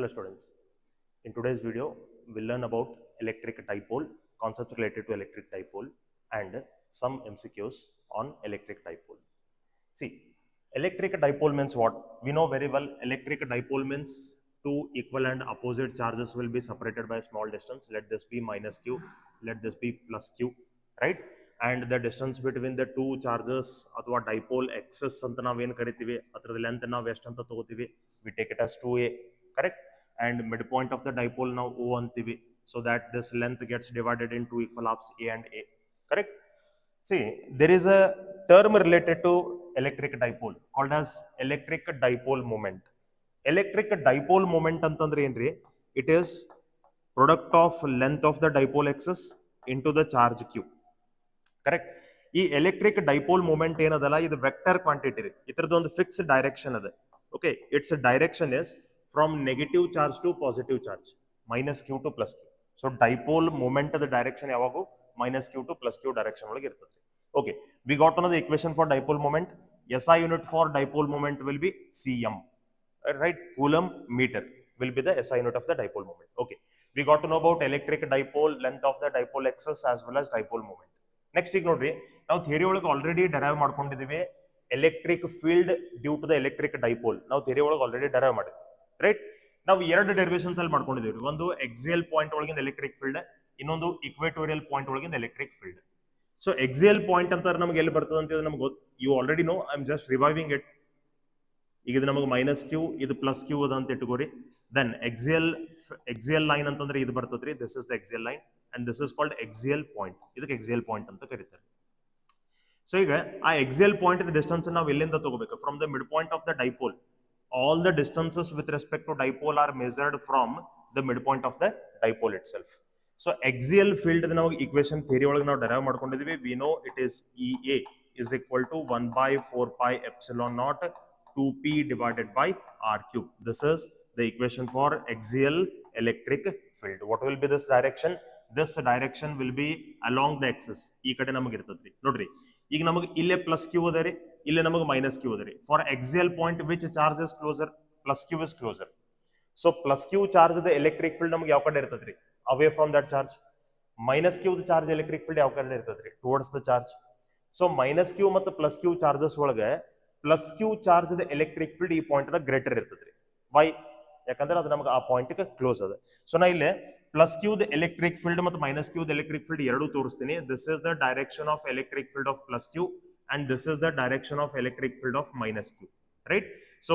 Hello students, in today's video we'll learn about electric dipole, concepts related to electric dipole and some MCQs on electric dipole. See, electric dipole means what? We know very well electric dipole means two equal and opposite charges will be separated by a small distance. Let this be minus q, let this be plus q, right? And the distance between the two charges ಅಥವಾ dipole excess ಅಂತ ನಾವೇನು ಕರಿತೀವಿ ಅದರ length ನಾವು ಎಷ್ಟು ಅಂತ ತಗೋತೀವಿ, we take it as 2a, correct? And midpoint of the dipole now o antivi, so that this length gets divided into equal halves a and a, correct? See, there is a term related to electric dipole called as electric dipole moment. Electric dipole moment antandre enri, it is product of length of the dipole axis into the charge q, correct? ಈ electric dipole moment ಏನದಲ್ಲ ಇದು vector quantity ರೀ, ಇದ್ರದ್ದು ಒಂದು fix direction ಅದ. Okay, it's direction is from negative charge to positive charge, minus q to plus q. So dipole moment ಅದ direction ಯಾವಾಗೂ minus q to plus q direction ಒಳಗೆ ಇರ್ತದೆ. ಓಕೆ, ವಿ ಗಾಟ್ ಅನ್ನೋದು equation for dipole moment. SI unit for dipole moment will be cm, right? Coulomb meter will be the SI unit of the dipole moment. Okay, we got to know about electric dipole, length of the dipole axis as well as dipole moment. Next ಈಗ ನೋಡ್ರಿ, ನಾವು theory ಒಳಗೆ already derive ಮಾಡ್ಕೊಂಡಿದ್ದೀವಿ electric field due to the electric dipole. ನಾವು theory ಒಳಗೆ already derive ಮಾಡಿದ್ವಿ, right? ನಾವು ಎರಡು ಡೆರಿವೇಶನ್ಸ್ ಅಲ್ಲಿ ಮಾಡ್ಕೊಂಡಿದ್ದೀವಿ, ಒಂದು ಎಕ್ಸಿಯಲ್ ಪಾಯಿಂಟ್ ಒಳಗಿಂದ ಎಲೆಕ್ಟ್ರಿಕ್ ಫೀಲ್ಡ್, ಇನ್ನೊಂದು ಇಕ್ವೇಟೋರಿಯಲ್ ಪಾಯಿಂಟ್ ಒಳಗಿಂದ electric field. So axial point ಅಂತ ನಮ್ಗೆ ಎಲ್ಲಿ ಬರ್ತದೆ ಅಂತ ನಮ್ಗೆ ಗೊತ್ತು, you already know, I am just reviving it. ಈಗ ಇದು ನಮಗೆ ಮೈನಸ್ ಕ್ಯೂ, ಇದು ಪ್ಲಸ್ ಕ್ಯೂ ಅದ ಅಂತ ಇಟ್ಕೋರಿ. ದೆನ್ ಎಕ್ಸಿಯಲ್ ಲೈನ್ ಅಂತಂದ್ರೆ ಇದು ಬರ್ತದ್ರಿ, this is the axial line and this is called axial point. ಇದಕ್ಕೆ axial point ಅಂತ ಕರೀತಾರೆ. ಸೊ ಈಗ ಆ axial point ದ ಡಿಸ್ಟೆನ್ಸ್ ನಾವು ಎಲ್ಲಿಂದ ತಗೋಬೇಕು? From the mid point of the dipole. All the distances with respect to dipole are measured from the mid point of the dipole itself. So axial field ನಾವು equation theory ಒಳಗೆ ನಾವು derive ಮಾಡ್ಕೊಂಡಿದ್ದೀವಿ. We know it is EA is equal to 1 by 4 pi epsilon naught 2p divided by r cube. This is the equation for axial electric field. What will be this direction? This direction will be along the axis. ಈ ಕಡೆ ನಮಗೆ ಇರ್ತದ್ರಿ. ನೋಡ್ರಿ, ಈಗ ನಮಗೆ ಇಲ್ಲೇ plus Q ಅದ ರೀ, ಇಲ್ಲೇ ನಮಗೆ ಮೈನಸ್ ಕ್ಯೂ ಅದ ರೀ. For axial point which charge is closer? Plus q is closer. So plus Q charge the electric field ನಮಗೆ ಯಾವ ಕಡೆ ಇರ್ತದ್ರಿ? Away from that charge. Minus Q charge electric field ಯಾವ ಕಡೆ ಇರ್ತದ್ರಿ? Towards the charge. So minus Q ಮತ್ತು plus Q charges ಒಳಗೆ plus Q charge the electric field ಈ ಪಾಯಿಂಟ್ ದ ಗ್ರೇಟರ್ ಇರ್ತದ್ರಿ. ವೈ? ಯಾಕಂದ್ರೆ ಅದು ನಮಗೆ ಆ ಪಾಯಿಂಟ್ ಕ್ಲೋಸ್ ಅದ. ಸೊ ನಾ ಇಲ್ಲೇ plus Q the electric field ಮತ್ತು minus Q the electric field ಎರಡೂ ತೋರಿಸ್ತೀನಿ. This is the direction of electric field of plus Q and this is the direction of electric field of minus Q, right? So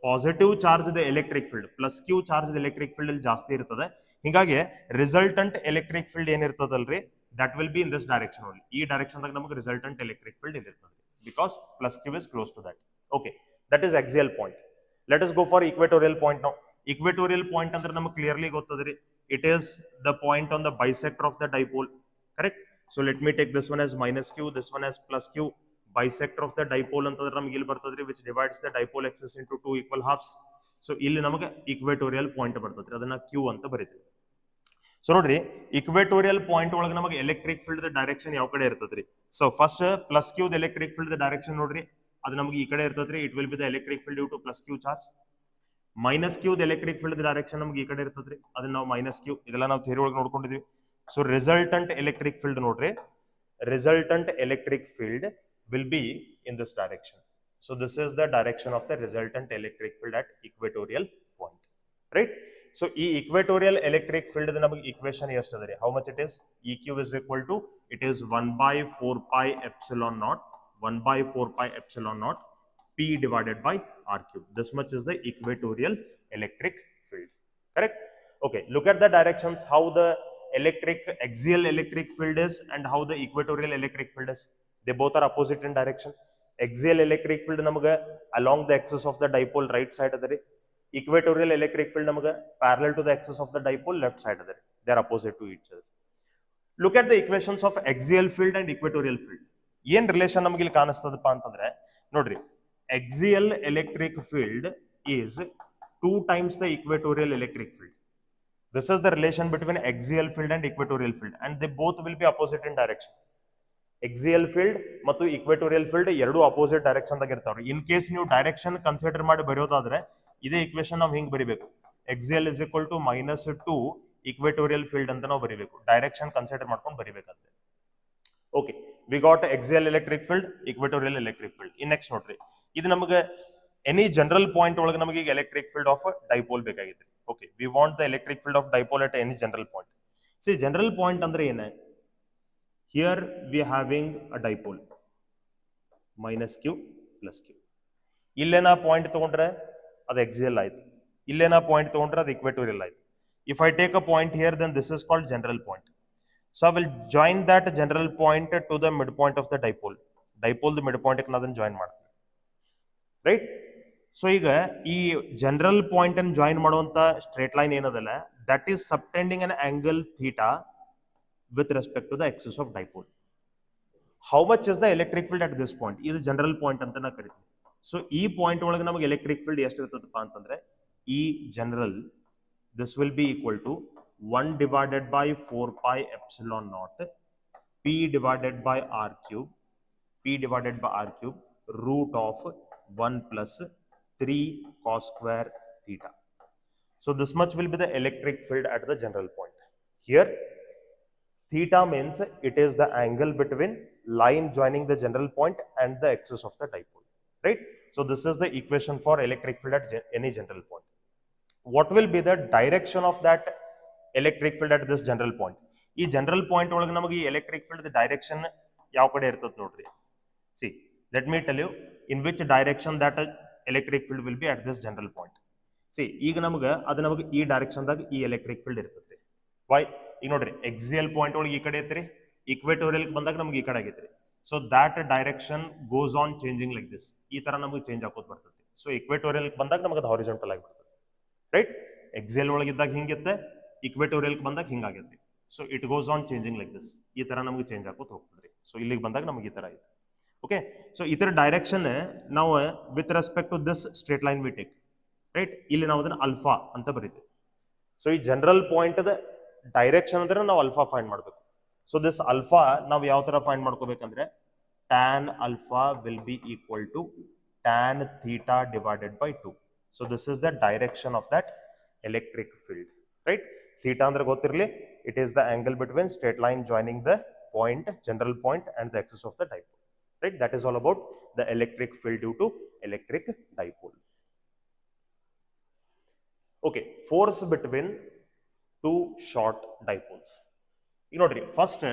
positive charge the electric field, plus Q charge the electric field ಅಲ್ಲಿ ಜಾಸ್ತಿ ಇರ್ತದೆ. ಹೀಗಾಗಿ resultant electric field ಏನಿರ್ತದಲ್ರಿ, that will be in this direction only. ಈ direction ದಾಗ ನಮಗೆ resultant electric field ಇರ್ತದೆ, because plus q is close to that. Okay, that is axial point. Let us go for equatorial point now. Equatorial point ಅಂದ್ರೆ ನಮಗೆ clearly ಗೊತ್ತದ್ರಿ, it is the point on the bisector of the dipole, correct? So let me take this one as minus q, this one as plus q. Bisector of the dipole ಅಂತಂದ್ರೆ ನಮಗೆ ಇಲ್ಲಿ ಬರ್ತದ್ರಿ, which divides the dipole axis into two equal halves. So ಇಲ್ಲಿ ನಮಗೆ equatorial point ಬರ್ತದ್ರಿ, ಅದನ್ನ q ಅಂತ ಬರೀತೀವಿ. ಸೊ ನೋಡ್ರಿ, equatorial point ಒಳಗೆ ನಮಗೆ ಎಲೆಕ್ಟ್ರಿಕ್ ಫೀಲ್ಡ್ ದ ಡೈರೆಕ್ಷನ್ ಯಾವ ಕಡೆ ಇರ್ತದ್ರಿ? ಸೊ ಫಸ್ಟ್ ಪ್ಲಸ್ q ದ ಎಲೆಕ್ಟ್ರಿಕ್ ಫೀಲ್ಡ್ ದ ಡೈರೆಕ್ಷನ್ ನೋಡ್ರಿ, ಅದು ನಮಗೆ ಈ ಕಡೆ ಇರ್ತದ್ರಿ. It will be the electric field due to plus q charge. Minus q electric field direction ನಮ್ಗೆ ಈ ಕಡೆ ಇರ್ತದ್ರಿ, ಅದನ್ನ ನಾವು ಮೈನಸ್ ಕ್ಯೂ, ಇದೆಲ್ಲ ನಾವು ಥಿಯರಿ ಒಳಗೆ ನೋಡ್ಕೊಂಡಿದ್ವಿ. ಸೊ ರಿಸಲ್ಟೆಂಟ್ ಎಲೆಕ್ಟ್ರಿಕ್ ಫೀಲ್ಡ್ ನೋಡ್ರಿ, resultant electric field will be in this direction. So this is the direction of the resultant electric field at equatorial point, right? So ಈ ಇಕ್ವೇಟೋರಿಯಲ್ ಎಲೆಕ್ಟ್ರಿಕ್ ಫೀಲ್ಡ್ ನಮಗೆ equation ಎಷ್ಟು ಅದ ರೀ? How much it is? E q is equal to, it is 1 by 4 pi epsilon naught 1 by 4 pi epsilon naught P divided by R cube. This much is the equatorial electric field, correct? Okay, look at the directions, how the axial electric field is and how the equatorial electric field is. They both are opposite in direction. Axial electric field namaga along the axis of the dipole right side adare. Equatorial electric field namaga parallel to the axis of the dipole left side adare. They are opposite to each other. Look at the equations of axial field and equatorial field. Yen relation ನಮಗೆ ಇಲ್ಲಿ ಕಾಣಿಸ್ತದಪ್ಪ ಅಂತಂದ್ರೆ ನೋಡ್ರಿ, axial electric field is 2 times the equatorial electric field. This is the relation between axial field and equatorial field, and they both will be opposite in direction. Axial field ಮತ್ತು equatorial field ಎರಡು opposite direction ದಾಗ ಇರ್ತಾವ್ರಿ. In case ನೀವು direction consider ಮಾಡಿ ಬರೆಯೋದಾದ್ರೆ ಇದೇ equation ನಾವು ಹಿಂಗ್ ಬರಿಬೇಕು. axial is equal to minus 2 equatorial field ಅಂತ ನಾವು ಬರೀಬೇಕು. ಡೈರೆಕ್ಷನ್ ಕನ್ಸಿಡರ್ ಮಾಡ್ಕೊಂಡು ಬರೀಬೇಕಾದ್ರೆ. Okay, we got axial electric field, equatorial electric field. In next ನೋಡ್ರಿ, ಇದು ನಮಗೆ any general point ಒಳಗೆ ನಮಗೆ ಈಗ electric field of dipole ಬೇಕಾಗಿತ್ತು. Okay, we want the electric field of dipole at any general point. See, general point ಅಂದ್ರೆ ಏನು? Here we are having a dipole minus q plus q. ಇಲ್ಲೇನಾ point ತಗೊಂಡ್ರೆ ಅದು axial ಆಯ್ತು, ಇಲ್ಲೇನಾ point ತಗೊಂಡ್ರೆ ಅದು equatorial ಆಯ್ತು. If I take a point here, then this is called general point. So I will join that general point to the midpoint of the dipole. Dipole the midpoint ಗೆ ನಾನು join ಮಾಡ್ತೀನಿ, right? So ಈಗ ಈ general point ಅನ್ನು join ಮಾಡುವಂತ straight line ಏನದಲ್ಲ, that is subtending an angle theta with respect to the axis of dipole. How much is the electric field at this point? ಇದು general point ಅಂತ ನಾ ಕರಿತೀವಿ. So ಈ ಪಾಯಿಂಟ್ ಒಳಗೆ ನಮಗೆ ಎಲೆಕ್ಟ್ರಿಕ್ ಫೀಲ್ಡ್ ಎಷ್ಟು ಇರ್ತದಪ್ಪ ಅಂತಂದ್ರೆ, ಈ general this will be equal to 1 divided by 4 pi epsilon naught p divided by r cube, p divided by r cube root of 1 plus 3 cos square theta. So this much will be the electric field at the general point. Here theta means it is the angle between line joining the general point and the axis of the dipole, right? So this is the equation for electric field at any general point. What will be the direction of that electric field at this general point? ಈ general point ಒಳಗೆ ನಮಗೆ ಈ electric field direction ಯಾವ ಕಡೆ ಇರ್ತದೆ ನೋಡ್ರಿ. See, let me tell you in which direction that electric field will be at this general point. See, ಈಗ ನಮಗೆ ಈ ಡೈರೆಕ್ಷನ್ದಾಗ ಈ ಎಲೆಕ್ಟ್ರಿಕ್ ಫೀಲ್ಡ್ ಇರ್ತದೆ. ವೈ? ಈಗ ನೋಡ್ರಿ, ಎಕ್ಸಿಯಲ್ ಪಾಯಿಂಟ್ ಒಳಗೆ ಈ ಕಡೆ ಐತ್ರಿ, ಇಕ್ವೇಟೋರಿಯಲ್ ಬಂದಾಗ ನಮ್ಗೆ ಈ ಕಡೆ ಆಗೈತ್ರಿ. So that direction goes on changing like this. ಈ ತರ ನಮಗೆ ಚೇಂಜ್ ಆಗೋದು ಬರ್ತದೆ. ಸೊ ಇಕ್ವೇಟೋರಿಯಲ್ ಬಂದಾಗ ನಮಗೆ ಅದು ಹಾರಿಜಾಂಟಲ್ ಆಗಿ ಬರ್ತದೆ, ರೈಟ್? ಎಕ್ಸಿಯಲ್ ಒಳಗಿದ್ದಾಗ ಹಿಂಗಿತ್ತೆ, ಇಕ್ವೇಟೋರಿಯಲ್ ಬಂದಾಗ ಹಿಂಗಾಗೈತಿ. So it goes on changing like this. ಈ ತರ ನಮಗೆ ಚೇಂಜ್ ಆಗೋದು ಹೋಗ್ತದ್ರಿ. ಸೊ ಇಲ್ಲಿಗೆ ಬಂದಾಗ ನಮಗೆ ಈ ತರ ಇದೆ. ಓಕೆ, ಸೊ ಈ ತರ ಡೈರೆಕ್ಷನ್ ನಾವು with respect to this straight line we take, right? ಇಲ್ಲಿ ನಾವು ಅದನ್ನ ಅಲ್ಫಾ ಅಂತ ಬರೀತೀವಿ. ಸೊ ಈ ಜನರಲ್ ಪಾಯಿಂಟ್ ಡೈರೆಕ್ಷನ್ ಅಂದ್ರೆ ನಾವು ಅಲ್ಫಾ ಫೈಂಡ್ ಮಾಡಬೇಕು. ಸೊ ದಿಸ್ ಅಲ್ಫಾ ನಾವು ಯಾವ ತರ ಫೈಂಡ್ ಮಾಡ್ಕೋಬೇಕಂದ್ರೆ, tan alpha will be equal to tan theta divided by 2. So this is the direction of that electric field, right? Theta ಅಂದ್ರೆ ಗೊತ್ತಿರಲಿ, it is the angle between straight line joining the point, general point, and the axis of the dipole, right? That is all about the electric field due to electric dipole. Okay, force between two short dipoles. You know, first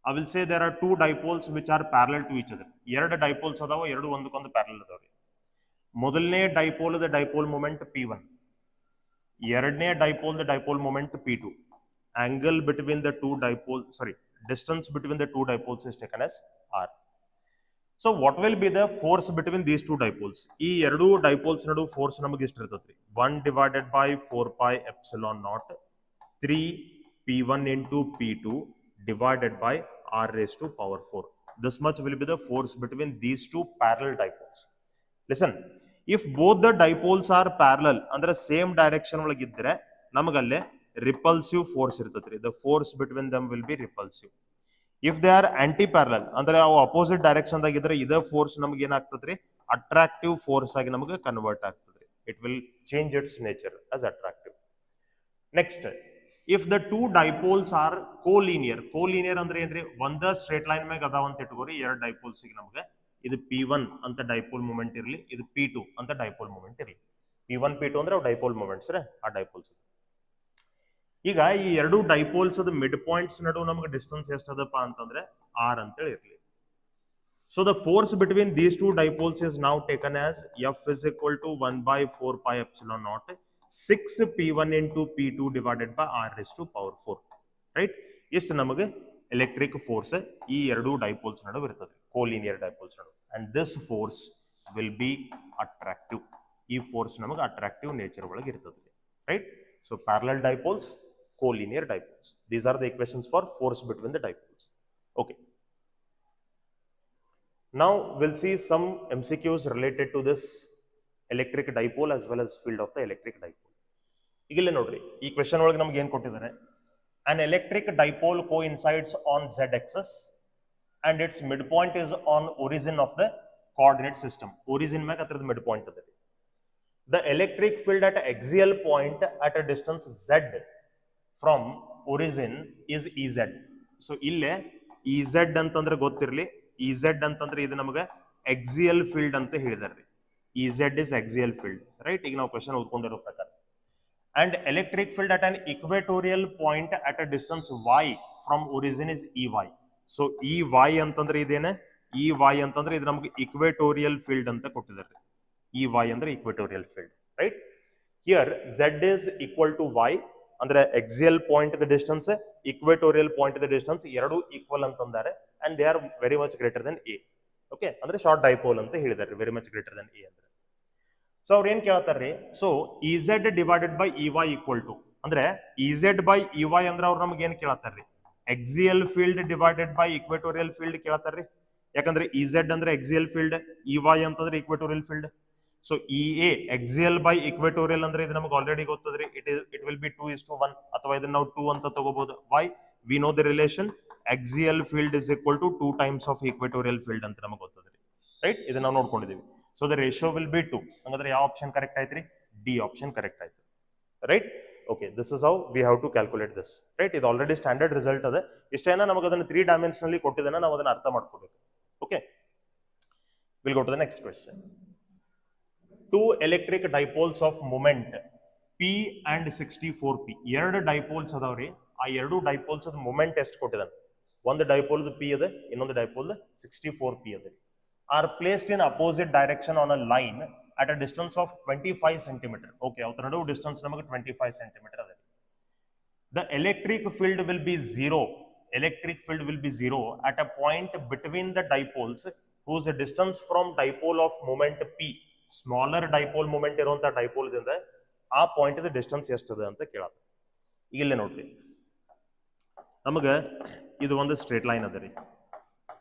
I will say there are two dipoles which are parallel to each other. ಎರಡು dipoles ಅದಾವ, ಎರಡು ಒಂದಕ್ಕೊಂದು parallel ಅದಾವ್ರಿ. ಮೊದಲನೇ dipole the dipole moment P1, ಎರಡನೇ dipole the dipole moment P2. Angle between the two dipoles, distance between the two dipoles is taken as R. So what will be the force between these two dipoles? ಈ ಎರಡು dipoles ನಡು force ನಮಗೆ ಎಷ್ಟು ಇರ್ತದ್ರಿ? 1 divided by 4 pi epsilon naught 3 P1 into P2 divided by R raised to power 4. This much will be the force between these two parallel dipoles. Listen, if both the dipoles are parallel ಅಂದ್ರೆ same direction ಒಳಗಿದ್ರೆ ನಮಗಲ್ಲೇ repulsive force ಇರ್ತದ್ರಿ. The force between them will be repulsive. If they are anti parallel ಅಂದ್ರೆ ಅವು opposite direction ದಾಗಿದ್ರೆ ಇದೇ force ನಮ್ಗೆ ಏನಾಗ್ತದ್ರಿ? Attractive force ಆಗಿ ನಮಗೆ ಕನ್ವರ್ಟ್ ಆಗ್ತದ್ರಿ. It will change its nature as attractive. Next, if the two dipoles are collinear. Collinear ಅಂದ್ರೆ ಏನ್ರಿ? ಒಂದ ಸ್ಟ್ರೇಟ್ ಲೈನ್ ಮ್ಯಾಗ ಅದಾವ ಅಂತ ಇಟ್ಕೋರಿ. ಎರಡು ಡೈಪೋಲ್ಸ್ ಗೆ ನಮಗೆ ಇದು P1 ಅಂತ ಡೈಪೋಲ್ ಮೂಮೆಂಟ್ ಇರಲಿ, ಇದು P2 ಅಂತ ಡೈಪೋಲ್ ಮೂಮೆಂಟ್ ಇರಲಿ. P1 P2 ಅಂದ್ರೆ ಅವು ಡೈಪೋಲ್ ಮೂಮೆಂಟ್ಸ್ ರೀ, ಆ ಡೈಪೋಲ್ಸ್. ಈಗ ಈ ಎರಡು ಡೈಪೋಲ್ಸ್ ಮಿಡ್ ಪಾಯಿಂಟ್ಸ್ ನಡುವೆ ನಮಗೆ ಡಿಸ್ಟೆನ್ಸ್ ಎಷ್ಟದಪ್ಪ ಅಂತಂದ್ರೆ R ಅಂತೇಳಿ ಇರಲಿ. So the force between these two dipoles is now taken as F is equal to 1 by 4 pi epsilon naught 6 P1 into P2 divided by R raised to power 4, right? ಇಷ್ಟು ನಮಗೆ electric force ಈ ಎರಡು dipoles ನಡುವೆ ಇರ್ತದೆ, ಕೋಲಿನಿಯರ್ dipoles ನಡುವೆ. And this force will B attractive. ಈ force ನಮಗೆ attractive nature ಒಳಗೆ ಇರ್ತದೆ, right? So parallel dipoles, collinear dipoles. These are the equations for force between the dipoles. Okay. Now we'll see some MCQs related to this electric dipole as well as field of the electric dipole. Igile nodri, ee question olaga namage ಏನು ಕೊಟ್ಟಿದ್ದಾರೆ? An electric dipole coincides on z axis and its midpoint is on origin of the coordinate system. Origin ಮ್ಯಾಗ ಅದರ midpoint ಅದ. The electric field at axial point at a distance z from origin is Ez. So ಇಲ್ಲೇ Ez ಅಂತಂದ್ರೆ ಗೊತ್ತಿರಲಿ, Ez ಅಂತಂದ್ರೆ ಇದು ನಮಗೆ axial field ಅಂತ ಹೇಳಿದಾರೆ. Ez is axial field, right? ಈಗ ನಾವು ಕ್ವೆಶ್ಚನ್ ಓದ್ಕೊಂಡಿರೋ ಪ್ರಕಾರ. And electric field at an equatorial point at a distance y from origin is Ey. So Ey ಅಂತಂದ್ರೆ ಇದೇನೆ, Ey ಅಂತಂದ್ರೆ ಇದು ನಮಗೆ equatorial field ಅಂತ ಕೊಟ್ಟಿದ್ದಾರೆ. Ey ಅಂದ್ರೆ equatorial field, right? Here z is equal to y, ಅಂದ್ರೆ axial point the distance, equatorial point the distance ಎರಡು equal ಅಂತಂದಾರೆ, and they are very much greater than a. Okay, ಅಂದ್ರೆ short dipole ಅಂತ ಹೇಳಿದ್ದಾರೆ, very much greater than a ಅಂದ್ರೆ. So ಅವ್ರು ಏನ್ ಕೇಳ್ತಾರ್ರಿ, so Ez divided by Ey equal to, ಅಂದ್ರೆ Ez by Ey ಅಂದ್ರೆ ಅವ್ರು ನಮ್ಗೆ ಏನ್ ಕೇಳ್ತಾರ್ರಿ, axial field divided by equatorial field ಕೇಳ್ತಾರ್ರಿ. ಯಾಕಂದ್ರೆ Ez ಅಂದ್ರೆ ಎಕ್ಸಿಯಲ್ ಫೀಲ್ಡ್, Ey ಅಂತಂದ್ರೆ equatorial field. So EA axial by equatorial ಅಂದ್ರೆ ಇದು ನಮಗೆ ಆಲ್ರೆಡಿ ಗೊತ್ತದ್ರಿ, ಇಟ್ ವಿಲ್ ಬಿ 2:1, ಅಥವಾ ಇದನ್ನ ನಾವು 2 ಅಂತ ತಗೋಬಹುದು. Why we know the relation axial field is equal to 2 times of equatorial field ಅಂತ ನಮಗೆ ಗೊತ್ತದ್ರಿ, ರೈಟ್? ಇದನ್ನ ನಾವು ನೋಡ್ಕೊಂಡಿದೀವಿ. So the ratio will be 2. ಹಂಗಂದ್ರೆ ಯಾವ ಆಪ್ಷನ್ ಕರೆಕ್ಟ್ ಆಯ್ತ್ರಿ? ಡಿ ಆಪ್ಷನ್ ಕರೆಕ್ಟ್ ಆಯ್ತು, right? Okay, this is how we have to calculate this, right? ಇದು already standard result ಅದ. ಇಷ್ಟೇನ ನಮಗೆ ಅದನ್ನ 3 ಡೈಮೆನ್ಷನಲ್ಲಿ ಕೊಟ್ಟಿದ್ದಾನೆ, ನಾವು ಅದನ್ನ ಅರ್ಥ ಮಾಡ್ಕೋಬೇಕು. Okay, will go to the next question. 2 electric dipoles of moment P and 64P. ಎರಡು ಡೈಪೋಲ್ಸ್ ಅದಾವ್ರಿ. ಆ ಎರಡು ಡೈಪೋಲ್ಸ್ ಅದ ಮೂಮೆಂಟ್ ಎಷ್ಟು ಕೊಟ್ಟಿದ್ದಾನೆ? ಒಂದು ಡೈಪೋಲ್ P ಅದ, ಇನ್ನೊಂದು ಡೈಪೋಲ್ 64P ಅದ. Are placed in opposite direction on a line at a distance of 25 cm. Okay, ಅವರ ನಡುವೆ ಡಿಸ್ಟೆನ್ಸ್ ನಮಗೆ 25 cm ಅದ. The electric field will be zero. Electric field will be zero at a point between the dipoles whose distance from dipole of moment P, smaller dipole moment ಇರುವಂತ dipole ದಿಂದ ಆ point the distance ಎಷ್ಟದ ಅಂತ ಕೇಳತ್ತ. ಇಲ್ಲೇ ನೋಡ್ರಿ, ನಮಗ ಇದು ಒಂದು straight line ಅದ ರೀ,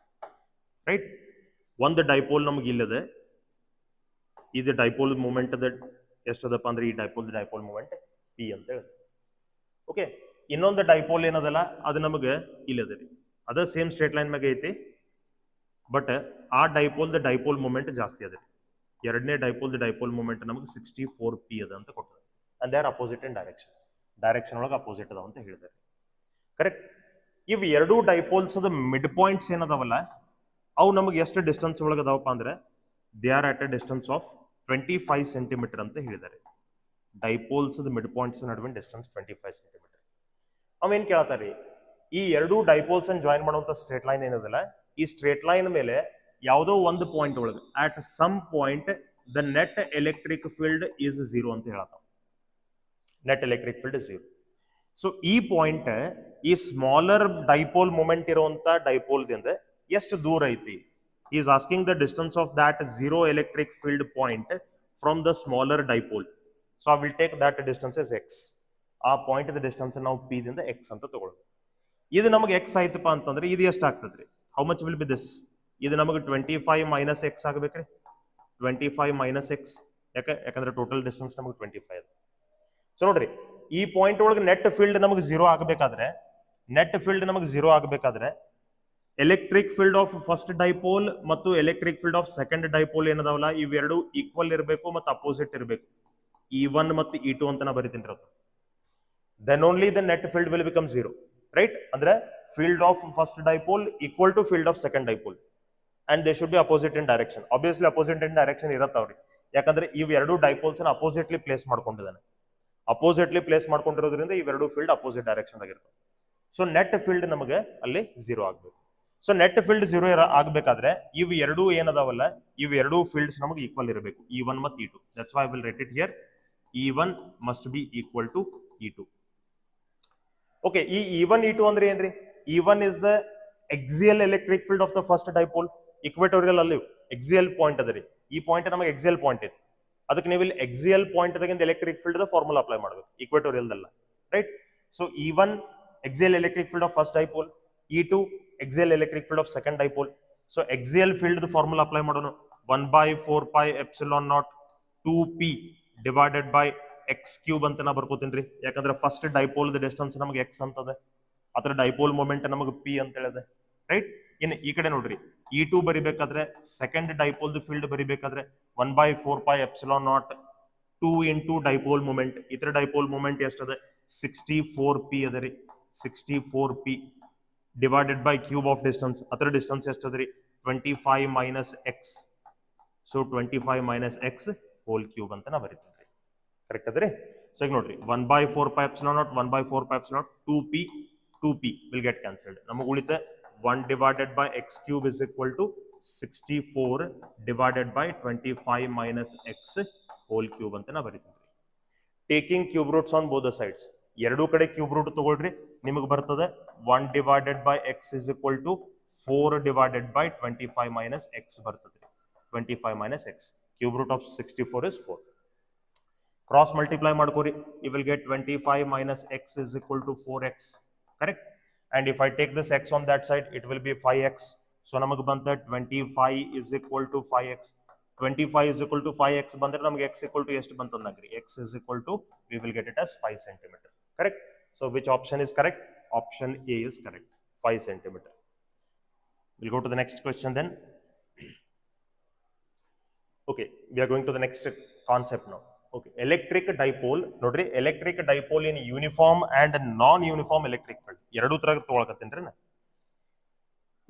ರೈಟ್? ಒಂದು ಡೈಪೋಲ್ ನಮ್ಗೆ ಇಲ್ಲದೆ, ಇದು ಡೈಪೋಲ್ ಮೂಮೆಂಟ್ ಎಷ್ಟದಪ್ಪ ಅಂದ್ರೆ ಈ ಡೈಪೋಲ್ ಮೂಮೆಂಟ್ ಪಿ ಅಂತ ಹೇಳಿ. ಓಕೆ, ಇನ್ನೊಂದು ಡೈಪೋಲ್ ಏನದಲ್ಲ ಅದು ನಮಗೆ ಇಲ್ಲದೆ ರೀ, ಅದ ಸೇಮ್ ಸ್ಟ್ರೇಟ್ ಲೈನ್ ಮ್ಯಾಗ ಐತಿ, ಬಟ್ ಆ ಡೈಪೋಲ್ ಮೂಮೆಂಟ್ ಜಾಸ್ತಿ ಅದ ರೀ. ಎರಡನೇ ಡೈಪೋಲ್ ಮೂಮೆಂಟ್ ನಮಗೆ 64P ಅದ ಅಂತ ಕೊಟ್ಟದ. And they are opposite in direction ಒಳಗೆ ಅಪೋಸಿಟ್ ಅದಾವ ಅಂತ ಹೇಳಿದ್ದಾರೆ, ಕರೆಕ್ಟ್? ಇವು ಎರಡು ಡೈಪೋಲ್ಸ್ ಮಿಡ್ ಪಾಯಿಂಟ್ಸ್ ಏನದಾವಲ್ಲ, ಅವು ನಮಗೆ ಎಷ್ಟು ಡಿಸ್ಟೆನ್ಸ್ ಒಳಗೆ ಅದಾವಪ್ಪ ಅಂದ್ರೆ they are at a distance of 25 centimetre ಅಂತ ಹೇಳಿದ್ದಾರೆ. ಡೈಪೋಲ್ಸ್ ಮಿಡ್ ಪಾಯಿಂಟ್ಸ್ ನಡುವಿನ ಡಿಸ್ಟೆನ್ಸ್ 25 ಸೆಂಟಿಮೀಟರ್. ಅವೇನ್ ಕೇಳ್ತಾರೆ, ಈ ಎರಡು ಡೈಪೋಲ್ಸ್ ಅನ್ನು ಜಾಯಿನ್ ಮಾಡುವಂತ ಸ್ಟ್ರೇಟ್ ಲೈನ್ ಏನದಲ್ಲ, ಈ ಸ್ಟ್ರೇಟ್ ಲೈನ್ ಮೇಲೆ ಯಾವುದೋ ಒಂದು ಪಾಯಿಂಟ್ ಒಳಗೆ at some point the net electric field is 0 ಅಂತ ಹೇಳತ್ತಾವ. Net electric field is 0. So ಈ ಪಾಯಿಂಟ್ ಈ ಸ್ಮಾಲರ್ ಡೈಪೋಲ್ ಮೂಮೆಂಟ್ ಇರುವಂತ ಡೈಪೋಲ್ ದಿಂದ ಎಷ್ಟು ದೂರ ಐತಿ? he is asking the distance of that zero electric field point from the smaller dipole. So I will take that distance as x. ಆ point the distance ನಾವು p ದಿಂದ x ಅಂತ ತಗೊಳ್ಳೋದು. ಇದು ನಮಗೆ x ಆಯ್ತಪ್ಪ ಅಂತಂದ್ರೆ ಇದು ಎಷ್ಟು ಆಗ್ತದ್ರಿ? How much will be this? ಇದು ನಮಗೆ 25 ಮೈನಸ್ x ಆಗಬೇಕ್ರಿ. 25 ಮೈನಸ್ x, ಯಾಕಂದ್ರೆ ಟೋಟಲ್ ಡಿಸ್ಟೆನ್ಸ್ ನಮಗೆ 25 ಅದ. ಸೊ ನೋಡ್ರಿ, ಈ ಪಾಯಿಂಟ್ ಒಳಗೆ ನೆಟ್ ಫೀಲ್ಡ್ ನಮಗೆ 0 ಆಗಬೇಕಾದ್ರೆ electric field of first dipole ಮತ್ತು electric field of second dipole ಏನದಾವಲ್ಲ, ಇವೆರಡು ಈಕ್ವಲ್ ಇರಬೇಕು ಮತ್ತು ಅಪೋಸಿಟ್ ಇರಬೇಕು. E1 ಮತ್ತು E2 ಅಂತ ನಾ ಬರೀತೀನಿ ರೀ. Then only the net field will become 0, right? ಅಂದ್ರೆ field of first dipole equal to field of second dipole, and they should be opposite in direction. Obviously opposite in direction ಇರತ್ತವ್ರಿ, ಯಾಕಂದ್ರೆ ಇವೆರಡು dipoles oppositely place ಮಾಡ್ಕೊಂಡಿದ್ದಾನೆ. Oppositely place ಮಾಡ್ಕೊಂಡಿರೋದ್ರಿಂದ ಇವೆರಡು field opposite direction ಆಗಿರ್ತವೆ. So net field ನಮಗೆ ಅಲ್ಲಿ 0 ಆಗಬೇಕು. ಸೊ ನೆಟ್ ಫೀಲ್ಡ್ 0 ಆಗಬೇಕಾದ್ರೆ ಇವು ಎರಡು ಏನದಾವಲ್ಲ, ಇವು ಎರಡು ಫೀಲ್ಡ್ಸ್ ನಮಗೆ ಈಕ್ವಲ್ ಇರಬೇಕು, E1 ಮತ್ತು E2. That's why I will write it here, E1 must be equal to E2. Okay, ಈ E1 E2 ಅಂದ್ರೆ ಏನ್ರಿ? E1 is the axial electric field of the first dipole. Equatorial ಅಲ್ಲಿ axial point ಅದ ರೀ, ಈ point ನಮಗೆ axial point ಇದೆ. ಅದಕ್ಕೆ ನೀವು ಇಲ್ಲಿ ಎಕ್ಸಿಯಲ್ ಪಾಯಿಂಟ್ ದಾಗಿಂದ electric field the formula apply ಮಾಡಬೇಕು, ಇಕ್ವೆಟೋರಿಯಲ್ ಅಲ್ಲ, right? So E1 axial electric field of first dipole, E2 axial electric field of second dipole. So axial field the formula apply ಮಾಡೋಣ, 1/4 pi epsilon naught 2p divided by x cube ಅಂತ ನಾ ಬರ್ಕೋತೀನಿ, ಯಾಕಂದ್ರೆ first dipole the distance ನಮಗೆ x ಅಂತದೆ, ಅದರ dipole moment ನಮಗೆ p ಅಂತ ಹೇಳಿದೆ, right? ಇನ್ನು ಈ ಕಡೆ ನೋಡ್ರಿ, E2 ಬರಿಬೇಕಾದ್ರೆ ಸೆಕೆಂಡ್ ಡೈಪೋಲ್ ದ ಫೀಲ್ಡ್ ಬರಿಬೇಕಾದ್ರೆ 1/4 pi epsilon naught 2 into dipole moment. Itra dipole moment ಎಷ್ಟದ 64p ಅದರಿ 64p divided by cube of distance. ಅದರ distance ಎಷ್ಟದ್ರಿ 25 minus x. So 25 minus x whole cube ಅಂತ ನಾ ಬರೀತೀನಿ. ಕರೆಕ್ಟ್ ಅದರಿ? So ಈಗ ನೋಡ್ರಿ 1 by 4 pi epsilon naught 1 by 4 pi epsilon naught 2p will get cancelled. ನಮಗೆ ಉಳಿತ 1 divided by x cube is equal to 64 divided by 25 minus x whole cube ಅಂತ ನಾ ಬರೀತೀನಿ. Taking cube roots on both the sides. ಎರಡೂ ಕಡೆ cube root ತಗೊಳ್ರಿ, ನಿಮಗೆ ಬರ್ತದೆ 1 divided by x is equal to 4 divided by 25 minus x ಬರ್ತದೆ. 25 minus x. Cube root of 64 is 4. Cross multiply ಮಾಡ್ಕೋರಿ, you will get 25 minus x is equal to 4x. Correct? And if I take this x on that side, it will be 5x. So ನಮಗೆ ಬಂತ 25 is equal to 5x. 25 is equal to 5x ಬಂದ್ರೆ ನಮಗೆ x equal to ಎಷ್ಟು ಬಂತು ಅಂದ್ರಿ? X is equal to, we will get it as 5 cm. Correct? So which option is correct? Option A is correct. 5 cm. We'll go to the next question then. Okay, we are going to the next concept now. Okay, electric dipole. Nodri, electric dipole in uniform and non-uniform electric field. ಎರಡು ತರ ತಗೊಳಕತ್ತೀನ್ರಿ ನಾ.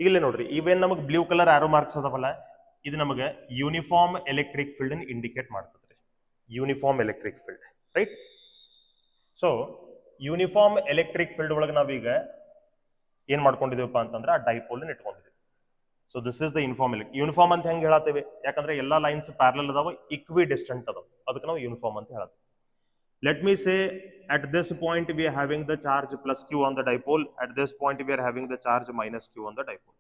ಈಗಲೇ ನೋಡ್ರಿ, ಇವೇನ್ ನಮಗೆ blue colour arrow marks ಅದಾವಲ್ಲ, ಇದು ನಮಗೆ ಯೂನಿಫಾರ್ಮ್ ಎಲೆಕ್ಟ್ರಿಕ್ ಫೀಲ್ಡ್ ಅನ್ನು ಇಂಡಿಕೇಟ್ ಮಾಡ್ತದ್ರಿ. Uniform electric field, right? So uniform electric field ಒಳಗೆ ನಾವೀಗ ಏನ್ ಮಾಡ್ಕೊಂಡಿದೀವಪ್ಪ ಅಂತಂದ್ರೆ ಆ ಡೈಪೋಲ್ ಇಟ್ಕೊಂಡಿದ್ದೀವಿ. So this is the uniform ಅಂತ ಹೆಂಗೆ ಹೇಳತ್ತೇವೆ? ಯಾಕಂದ್ರೆ ಎಲ್ಲಾ ಲೈನ್ಸ್ ಪ್ಯಾರಲಲ್ ಅದಾವ, ಈಕ್ವಿ ಡಿಸ್ಟೆಂಟ್ ಅದಾವ, ಅದಕ್ಕೆ ನಾವು ಯೂನಿಫಾರ್ಮ್ ಅಂತ ಹೇಳತ್ತೇವೆ. Let me say at this point we are having the charge plus q on the dipole, at this point we are having the charge minus q on the dipole.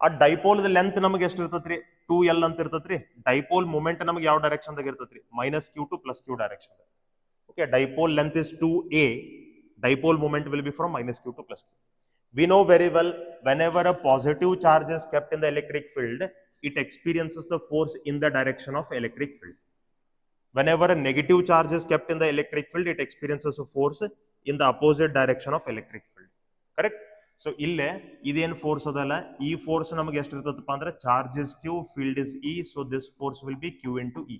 ಆ dipole length ನಮಗೆ ಎಷ್ಟು ಇರ್ತೈತ್ರಿ? 2l ಅಂತ ಇರ್ತೈತ್ರಿ. Dipole moment ನಮಗೆ ಯಾವ direction ದಾಗ ಇರ್ತೈತ್ರಿ? -q to +q direction. Okay, dipole length is 2a, dipole moment will be from -q to +q. We know very well, whenever a positive charge is kept in the electric field, it experiences the force in the direction of electric field. Whenever a negative charge is kept in the electric field, it experiences a force in the opposite direction of electric field. Correct? So ille iದೇನು force ಅದಲ್ಲ, ಈ force ನಮಗೆ ಎಷ್ಟು ಇರ್ತದಪ್ಪ ಅಂದ್ರೆ charge is q, field is e, so this force will be q into e.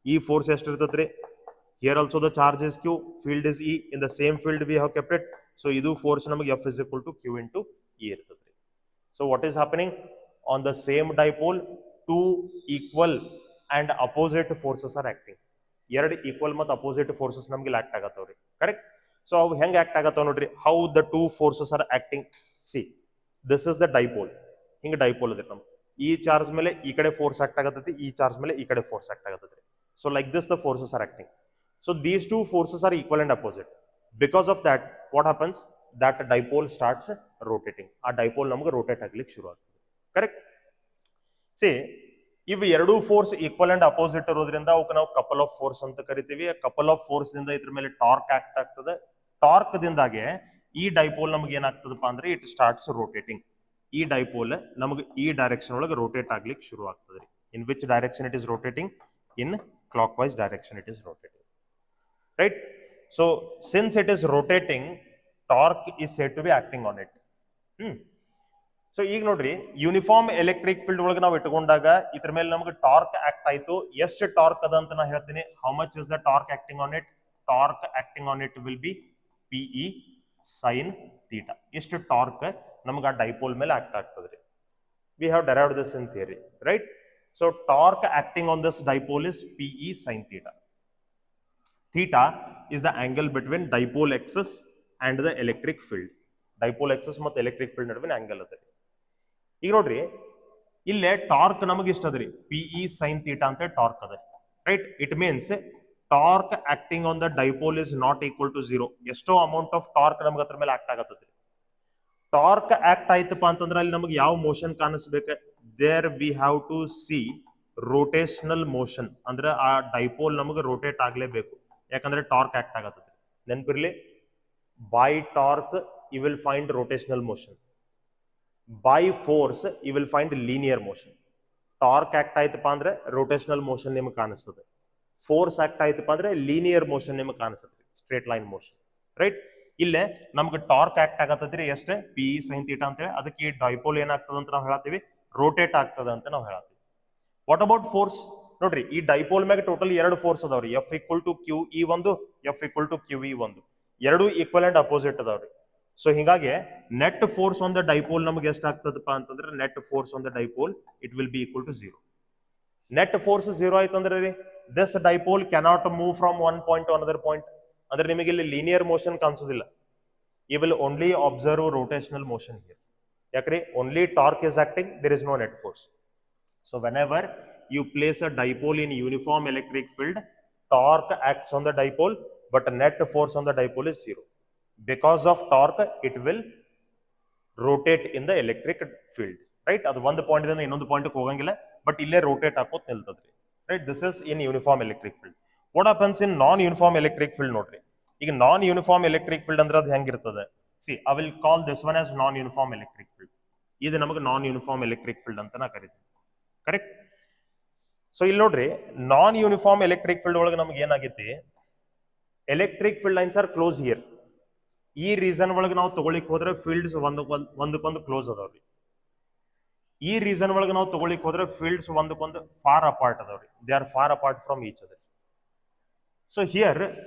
ಈ force ಎಷ್ಟು ಇರ್ತದ್ರಿ? Here also the charge is q, field is e, in the same field we have kept it, so ಇದು force ನಮಗೆ f is equal to q into e ಇರ್ತದ್ರಿ. So what is happening? On the same dipole, two equal and opposite forces are acting. ಎರಡು equal ಮತ್ತು opposite forces ನಮಗೆ act ಆಗತ್ತವ್ರಿ. Correct? So ಅವು ಹೆಂಗೆ act ಆಗತ್ತವ ನೋಡ್ರಿ. How the two forces are acting? C, this is the dipole. ಹಿಂಗೆ dipole ಅದ್ರಿ ನಮ್ಗೆ. ಈ ಚಾರ್ಜ್ ಮೇಲೆ ಈ ಕಡೆ ಫೋರ್ಸ್ ಆಕ್ಟ್ ಆಗತ್ತೈತಿ, ಈ ಚಾರ್ಜ್ ಮೇಲೆ ಈ ಕಡೆ ಫೋರ್ಸ್ ಆಕ್ಟ್ ಆಗತ್ತೈತಿ. So like this the forces are acting. So these two forces are equal and opposite. Because of that what happens? That dipole starts rotating. ಆ ಡೈಪೋಲ್ ನಮಗೆ ರೋಟೇಟ್ ಆಗ್ಲಿಕ್ಕೆ ಶುರು ಆಗ್ತದೆ. ಕರೆಕ್ಟ್? ಸಿ, ಇವು ಎರಡೂ ಫೋರ್ಸ್ ಈಕ್ವಲ್ ಅಂಡ್ ಅಪೋಸಿಟ್ ಇರೋದ್ರಿಂದ ಅವಕ್ಕೆ ನಾವು ಕಪಲ್ ಆಫ್ ಫೋರ್ಸ್ ಅಂತ ಕರಿತೀವಿ. ಕಪಲ್ ಆಫ್ ಫೋರ್ಸ್ ದಿಂದ ಇದ್ರ ಮೇಲೆ ಟಾರ್ಕ್ ಆಕ್ಟ್ ಆಗ್ತದೆ. ಟಾರ್ಕ್ ದಿಂದಾಗೆ ಈ ಡೈಪೋಲ್ ನಮಗೆ ಏನಾಗ್ತದಪ್ಪ ಅಂದ್ರೆ ಇಟ್ ಸ್ಟಾರ್ಟ್ಸ್ ರೋಟೇಟಿಂಗ್. ಈ ಡೈಪೋಲ್ ನಮಗೆ ಈ ಡೈರೆಕ್ಷನ್ ಒಳಗೆ ರೋಟೇಟ್ ಆಗ್ಲಿಕ್ಕೆ ಶುರು ಆಗ್ತದೆ. In which direction it is rotating? In clockwise direction it is rotating. Right? So since it is rotating, torque is said to be acting on it. So ಈಗ ನೋಡ್ರಿ, uniform electric field ಒಳಗೆ ನಾವು ಇಟ್ಕೊಂಡಾಗ ಇದ್ರ ಮೇಲೆ ನಮಗೆ torque act ಆಯ್ತು. ಎಷ್ಟು ಟಾರ್ಕ್ ಅದ ಅಂತ ನಾ ಹೇಳ್ತೀನಿ. How much is the torque acting on it? Torque acting on it will be PE sin theta. ಎಷ್ಟು ಟಾರ್ಕ್ ನಮಗೆ ಆ ಡೈಪೋಲ್ ಮೇಲೆ ಆಕ್ಟ್ ಆಗ್ತದ್ರಿ. We have derived this in theory, right? So torque acting on this dipole is PE sin theta. Theta is the angle between dipole axis and the electric field. Dipole axis ಮತ್ತು electric field ನಡುವಿನ angle ಅದ. ಈಗ ನೋಡ್ರಿ, ಇಲ್ಲೇ torque ನಮಗೆ ಇಷ್ಟ ಅದ್ರಿ, PE sin theta ಅಂತ ಟಾರ್ಕ್ ಅದ. Right? It means torque acting on the dipole is not equal to 0. ಎಷ್ಟೋ ಅಮೌಂಟ್ ಆಫ್ ಟಾರ್ಕ್ ನಮ್ಗೆ ಅದ್ರ ಮೇಲೆ ಆಕ್ಟ್ ಆಗತ್ತದ್ರಿ. ಟಾರ್ಕ್ ಆಕ್ಟ್ ಆಯ್ತಪ್ಪ ಅಂತಂದ್ರೆ ಅಲ್ಲಿ ನಮಗೆ ಯಾವ ಮೋಷನ್ ಕಾಣಿಸ್ಬೇಕು? There we have to see rotational motion. ಅಂದ್ರೆ ಆ ಡೈಪೋಲ್ ನಮಗೆ ರೋಟೇಟ್ ಆಗ್ಲೇಬೇಕು, ಯಾಕಂದ್ರೆ ಟಾರ್ಕ್ ಆಕ್ಟ್ ಆಗತ್ತದ್ರಿ. ನೆನ್ಪಿರ್ಲಿ, by torque you will find rotational motion. By force you will find linear motion. Torque act ಆಯ್ತಪ್ಪ ಅಂದ್ರೆ rotational motion ನಿಮಗೆ ಕಾಣಿಸ್ತದೆ. Force act ಆಯ್ತಪ್ಪ ಅಂದ್ರೆ linear motion ನಿಮಗೆ ಕಾಣಿಸ್ತದೆ, straight line motion. ರೈಟ್? ಇಲ್ಲೇ ನಮ್ಗೆ ಟಾರ್ಕ್ ಆಕ್ಟ್ ಆಗತ್ತದ್ರಿ ಎಷ್ಟು? PE sin theta ಅಂತೇಳಿ. ಅದಕ್ಕೆ ಈ ಡೈಪೋಲ್ ಏನಾಗ್ತದೆ ಅಂತ ನಾವು ಹೇಳ್ತೀವಿ? ರೋಟೇಟ್ ಆಗ್ತದೆ ಅಂತ ನಾವು ಹೇಳ್ತೀವಿ. What about force? ನೋಡ್ರಿ ಈ ಡೈಪೋಲ್ ಮ್ಯಾಗ ಟೋಟಲ್ ಎರಡು ಫೋರ್ಸ್ ಅದಾವ್ರಿ, F equal to Q E ಒಂದು, F equal to Q E ಒಂದು, ಎರಡು ಈಕ್ವಲ್ ಅಂಡ್ ಅಪೋಸಿಟ್ ಅದಾವ್ರಿ. ಸೊ ಹಿಂಗಾಗಿ net force on the dipole ನಮ್ಗೆ ಎಷ್ಟು ಆಗ್ತದಪ್ಪ ಅಂತಂದ್ರೆ net force on the dipole it will be equal to 0. Net force 0 ಆಯ್ತಂದ್ರೆ ರೀ this dipole cannot move from one point to another point. ಅಂದ್ರೆ ನಿಮಗೆ ಇಲ್ಲಿ ಲೀನಿಯರ್ ಮೋಷನ್ ಕಾಣಿಸೋದಿಲ್ಲ, you will only observe rotational motion here. ಯಾಕ್ರಿ only torque is acting, there is no net force. So whenever you place a dipole in uniform electric field, torque acts on the dipole but net force on the dipole is 0. Because of torque it will rotate in the electric field, right? Adu one point idinda innondu point ku hogangilla, but ille rotate akot niltadri, right? This is in uniform electric field. What happens in non uniform electric field nodri? ಈಗ non uniform electric field ಅಂದ್ರೆ ಅದು ಹೆಂಗಿರ್ತದೆ? See, I will call this one as non uniform electric field. ಇದು ನಮಗೆ non uniform electric field ಅಂತ ನಾ ಕರಿತೀವಿ, correct? So ಇಲ್ಲಿ ನೋಡ್ರಿ ನಾನ್ ಯೂನಿಫಾರ್ಮ್ ಎಲೆಕ್ಟ್ರಿಕ್ ಫೀಲ್ಡ್ ಒಳಗೆ ನಮ್ಗೆ ಏನಾಗೈತಿ, electric field lines are close here. ಈ ರೀಸನ್ ಒಳಗೆ ನಾವು ತಗೊಳಿಕ್ ಹೋದ್ರೆ ಫೀಲ್ಡ್ಸ್ ಒಂದಕ್ಕೊಂದು ಕ್ಲೋಸ್ ಅದಾವ್ರಿ. ಈ ರೀಸನ್ ಒಳಗೆ ನಾವು ತಗೊಳಿಕ್ ಹೋದ್ರೆ ಫೀಲ್ಡ್ಸ್ ಒಂದಕ್ಕೊಂದು ಫಾರ್ ಅಪಾರ್ಟ್ ಅದಾವ್ರಿ, they are far apart from each other. So here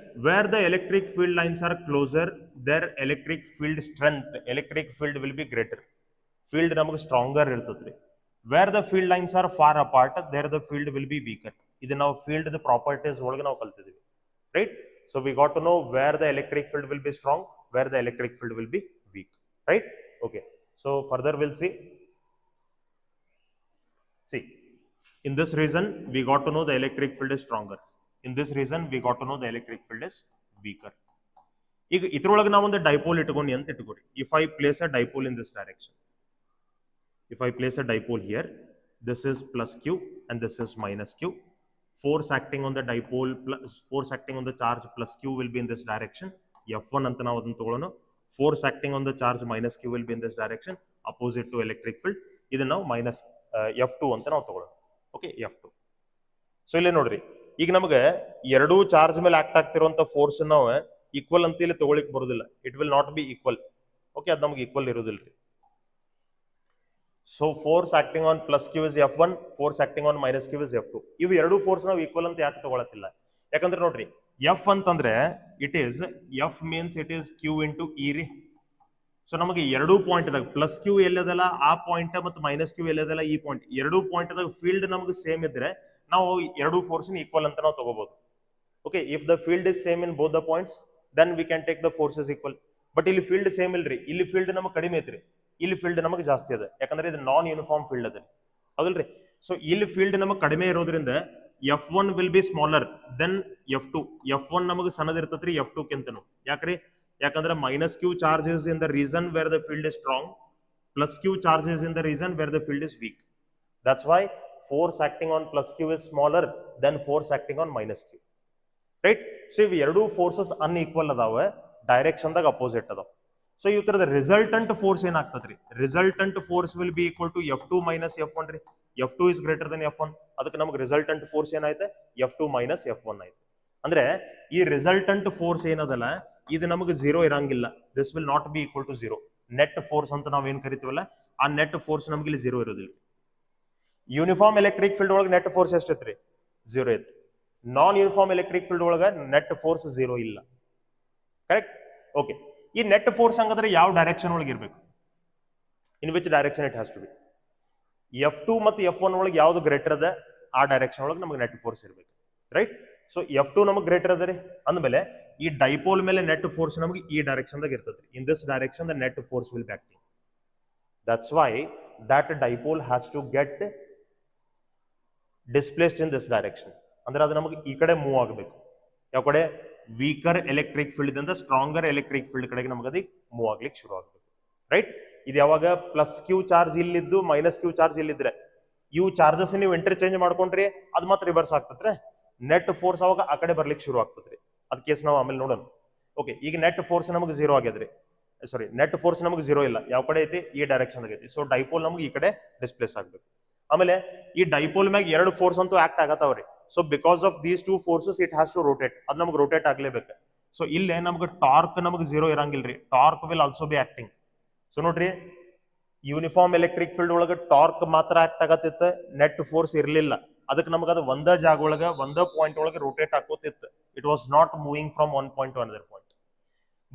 where the electric field lines are closer, there electric field strength, electric field will be greater. Field ನಮಗೆ stronger ಇರ್ತದ್ರಿ. Where the field lines are far apart, there the field will be weaker. This now field the properties ಒಳಗೆ ನಾವು ಕಲ್ತಿದ್ದೀವಿ, right? So we got to know where the electric field will be strong, where the electric field will be weak, right? Okay. So further we'll see. See, in this reason we got to know the electric field is stronger. In this reason we got to know the electric field is weaker. ಈಗ ಇದ್ರೊಳಗೆ ನಾವು ಒಂದು dipole ಇಟ್ಕೊಂಡು ಅಂತ ಇಟ್ಕೋರಿ. If I place a dipole in this direction, if I place a dipole here, this is plus q and this is minus q. Force acting on the dipole plus force acting on the charge plus q will be in this direction. F1 anta ನಾವು ಅದನ್ನ ತಗೊಳ್ಳೋಣ. Force acting on the charge minus q will be in this direction, opposite to electric field. ಇದನ್ನ ನಾವು minus F2 ಅಂತ ನಾವು ತಗೊಳ್ಳೋಣ. Okay, F2. So ಇಲ್ಲಿ ನೋಡ್ರಿ, ಈಗ ನಮಗೆ ಎರಡೂ ಚಾರ್ಜ್ ಮೇಲೆ ಆಕ್ಟ್ ಆಗ್ತಿರುವಂತ ಫೋರ್ಸ್ ನಾವು ಈಕ್ವಲ್ ಅಂತ ಇಲ್ಲಿ ತಗೊಳಿಕ್ ಬರೋದಿಲ್ಲ. It will not be equal. Okay, ಅದು ನಮಗೆ equal ಇರೋದಿಲ್ರಿ. So force acting on plus q is F1, force acting on minus q is F2. ಇವು ಎರಡು ಫೋರ್ಸ್ ನಾವು ಈಕ್ವಲ್ ಅಂತ ಯಾಕೆ ತಗೊಳತ್ತಿಲ್ಲ? ಯಾಕಂದ್ರೆ ನೋಡ್ರಿ, F ಅಂತಂದ್ರೆ it is F means it is q into E ರೀ. ಸೊ ನಮಗೆ ಎರಡು ಪಾಯಿಂಟ್ ಇದಾಗ ಪ್ಲಸ್ ಕ್ಯೂ ಎಲ್ಲದಲ್ಲ ಆ ಪಾಯಿಂಟ್ ಮತ್ತು ಮೈನಸ್ ಕ್ಯೂ ಎಲ್ಲದಲ್ಲ ಈ ಪಾಯಿಂಟ್, ಎರಡು ಪಾಯಿಂಟ್ ಅದಾಗ ಫೀಲ್ಡ್ ನಮಗೆ ಸೇಮ್ ಇದ್ರೆ ನಾವು ಎರಡು ಫೋರ್ಸ್ ಈಕ್ವಲ್ ಅಂತ ನಾವು ತಗೋಬಹುದು. Okay, if the field is same in both the points then we can take the forces equal. But ಇಲ್ಲಿ ಫೀಲ್ಡ್ ಸೇಮ್ ಇಲ್ರಿ, ಇಲ್ಲಿ ಫೀಲ್ಡ್ ನಮಗೆ ಕಡಿಮೆ ಐತ್ರಿ, ಇಲ್ಲಿ ಫೀಲ್ಡ್ ನಮಗೆ ಜಾಸ್ತಿ ಅದ. ಯಾಕಂದ್ರೆ ಇದು ನಾನ್ ಯೂನಿಫಾರ್ಮ್ ಫೀಲ್ಡ್ ಅದ, ಹೌದಲ್ರಿ? ಸೊ ಇಲ್ಲಿ ಫೀಲ್ಡ್ ನಮಗೆ ಕಡಿಮೆ ಇರೋದ್ರಿಂದ F1 will be smaller than F2. F1 ನಮಗೆ ಸಣ್ಣದಿರ್ತೈತ್ರಿ F2 ಕಿಂತನು. ಯಾಕ್ರಿ? ಯಾಕಂದ್ರೆ minus Q charges in the region where the field is strong, plus Q charges in the region where the field is weak. That's why force acting on plus q is smaller than force acting on minus Q, right? So ಇವು ಎರಡು forces unequal ಅದಾವ, ಡೈರೆಕ್ಷನ್ದಾಗ opposite ಅದಾವ. ಸೊ ಈ ತರದ resultant force ಏನಾಗ್ತದ್ರಿ? Resultant force will be equal to F2 minus F1 ರೀ. F2 is greater than F1, ಅದಕ್ಕೆ ನಮಗೆ ರಿಸಲ್ಟೆಂಟ್ ಫೋರ್ಸ್ ಏನಾಯ್ತು? F2 ಮೈನಸ್ F1 ಆಯ್ತು. ಅಂದ್ರೆ ಈ ರಿಸಲ್ಟೆಂಟ್ ಫೋರ್ಸ್ ಏನದಲ್ಲ ಇದು ನಮಗೆ 0 ಇರಂಗಿಲ್ಲ. This will not be equal to 0. Net force ಅಂತ ನಾವ್ ಏನ್ ಕರಿತೀವಲ್ಲ ಆ ನೆಟ್ ಫೋರ್ಸ್ ನಮ್ಗೆ ಇಲ್ಲಿ 0 ಇರೋದಿಲ್ಲ. ಯೂನಿಫಾರ್ಮ್ ಎಲೆಕ್ಟ್ರಿಕ್ ಫೀಲ್ಡ್ ಒಳಗೆ ನೆಟ್ ಫೋರ್ಸ್ ಎಷ್ಟೈತ್ರಿ? 0 ಐತಿ. ನಾನ್ ಯೂನಿಫಾರ್ಮ್ ಎಲೆಕ್ಟ್ರಿಕ್ ಫೀಲ್ಡ್ ಒಳಗೆ ನೆಟ್ ಫೋರ್ಸ್ 0 ಇಲ್ಲ, ಕರೆಕ್ಟ್? ಓಕೆ, ಈ ನೆಟ್ ಫೋರ್ಸ್ ಹಂಗಾದ್ರೆ ಯಾವ ಡೈರೆಕ್ಷನ್ ಒಳಗೆ ಇರಬೇಕು? In which direction it has to be? F2 ಮತ್ತು F1 ಒಳಗೆ ಯಾವ್ದು ಗ್ರೇಟರ್ ಅದ ಆ ಡೈರೆಕ್ಷನ್ ಒಳಗೆ ನಮಗೆ ನೆಟ್ ಫೋರ್ಸ್ ಇರಬೇಕು, ರೈಟ್? ಸೊ F2 ನಮಗೆ ಗ್ರೇಟರ್ ಅದ ರೀ. ಅಂದ್ಮೇಲೆ ಈ ಡೈಪೋಲ್ ಮೇಲೆ ನೆಟ್ ಫೋರ್ಸ್ ನಮಗೆ ಈ ಡೈರೆಕ್ಷನ್ ದಾಗ ಇರ್ತದೆ. In this direction the net force will be acting. That's why that dipole has to get displaced in this direction. ಅಂದ್ರೆ ಅದು ನಮಗೆ ಈ ಕಡೆ ಮೂವ್ ಆಗಬೇಕು. ಯಾವ ಕಡೆ? ವೀಕರ್ ಎಲೆಕ್ಟ್ರಿಕ್ ಫೀಲ್ಡ್ ಇಂದ ಸ್ಟ್ರಾಂಗರ್ ಎಲೆಕ್ಟ್ರಿಕ್ ಫೀಲ್ಡ್ ಕಡೆಗೆ ನಮಗೆ ಅದಕ್ಕೆ ಮೂವ್ ಆಗ್ಲಿಕ್ಕೆ ಶುರು ಆಗಬೇಕು, ರೈಟ್? ಇದು ಯಾವಾಗ ಪ್ಲಸ್ ಕ್ಯೂ ಚಾರ್ಜ್ ಇಲ್ಲಿದ್ದು ಮೈನಸ್ ಕ್ಯೂ ಚಾರ್ಜ್ ಇಲ್ಲಿದ್ರೆ ಇವು ಚಾರ್ಜಸ್ ನೀವು ಇಂಟರ್ಚೇಂಜ್ ಮಾಡ್ಕೊಂಡ್ರಿ ಅದು ಮತ್ತೆ ರಿವರ್ಸ್ ಆಗ್ತತ್ರಿ. ನೆಟ್ ಫೋರ್ಸ್ ಅವಾಗ ಆ ಕಡೆ ಬರ್ಲಿಕ್ಕೆ ಶುರು ಆಗ್ತದ್ರಿ. ಅದ್ ಕೇಸ್ ನಾವು ಆಮೇಲೆ ನೋಡೋಣ. ಓಕೆ, ಈಗ ನೆಟ್ ಫೋರ್ಸ್ ನಮಗೆ 0 ಆಗ್ಯದ್ರಿ. ಸಾರಿ, ನೆಟ್ ಫೋರ್ಸ್ ನಮಗೆ 0 ಇಲ್ಲ. ಯಾವ ಕಡೆ ಐತಿ? ಈ ಡೈರೆಕ್ಷನ್ ಐತಿ. ಸೊ ಡೈಪೋಲ್ ನಮಗೆ ಈ ಕಡೆ ಡಿಸ್ಪ್ಲೇಸ್ ಆಗ್ಬೇಕು. ಆಮೇಲೆ ಈ ಡೈಪೋಲ್ ಮ್ಯಾಗ ಎರಡು ಫೋರ್ಸ್ ಅಂತೂ ಆಕ್ಟ್ ಆಗತ್ತಾವ್ರಿ. So because of these two forces it has to rotate. ಅದು ನಮಗೆ ರೋಟೇಟ್ ಆಗ್ಲೇಬೇಕು. ಸೊ ಇಲ್ಲೇ ನಮ್ಗೆ ಟಾರ್ಕ್ ನಮಗೆ 0 ಇರಂಗಿಲ್ರಿ. Torque will also be acting. So ನೋಡ್ರಿ, ಯೂನಿಫಾರ್ಮ್ ಎಲೆಕ್ಟ್ರಿಕ್ ಫೀಲ್ಡ್ ಒಳಗೆ ಟಾರ್ಕ್ ಮಾತ್ರ ಆಕ್ಟ್ ಆಗತ್ತಿತ್ತ, ನೆಟ್ ಫೋರ್ಸ್ ಇರ್ಲಿಲ್ಲ. ಅದಕ್ಕೆ ನಮಗೆ ಅದು ಒಂದ ಜಾಗ ಒಳಗೆ ಒಂದ ಪಾಯಿಂಟ್ ಒಳಗೆ ರೋಟೇಟ್ ಹಾಕೋತಿತ್ತು. It was not moving from one point to another point.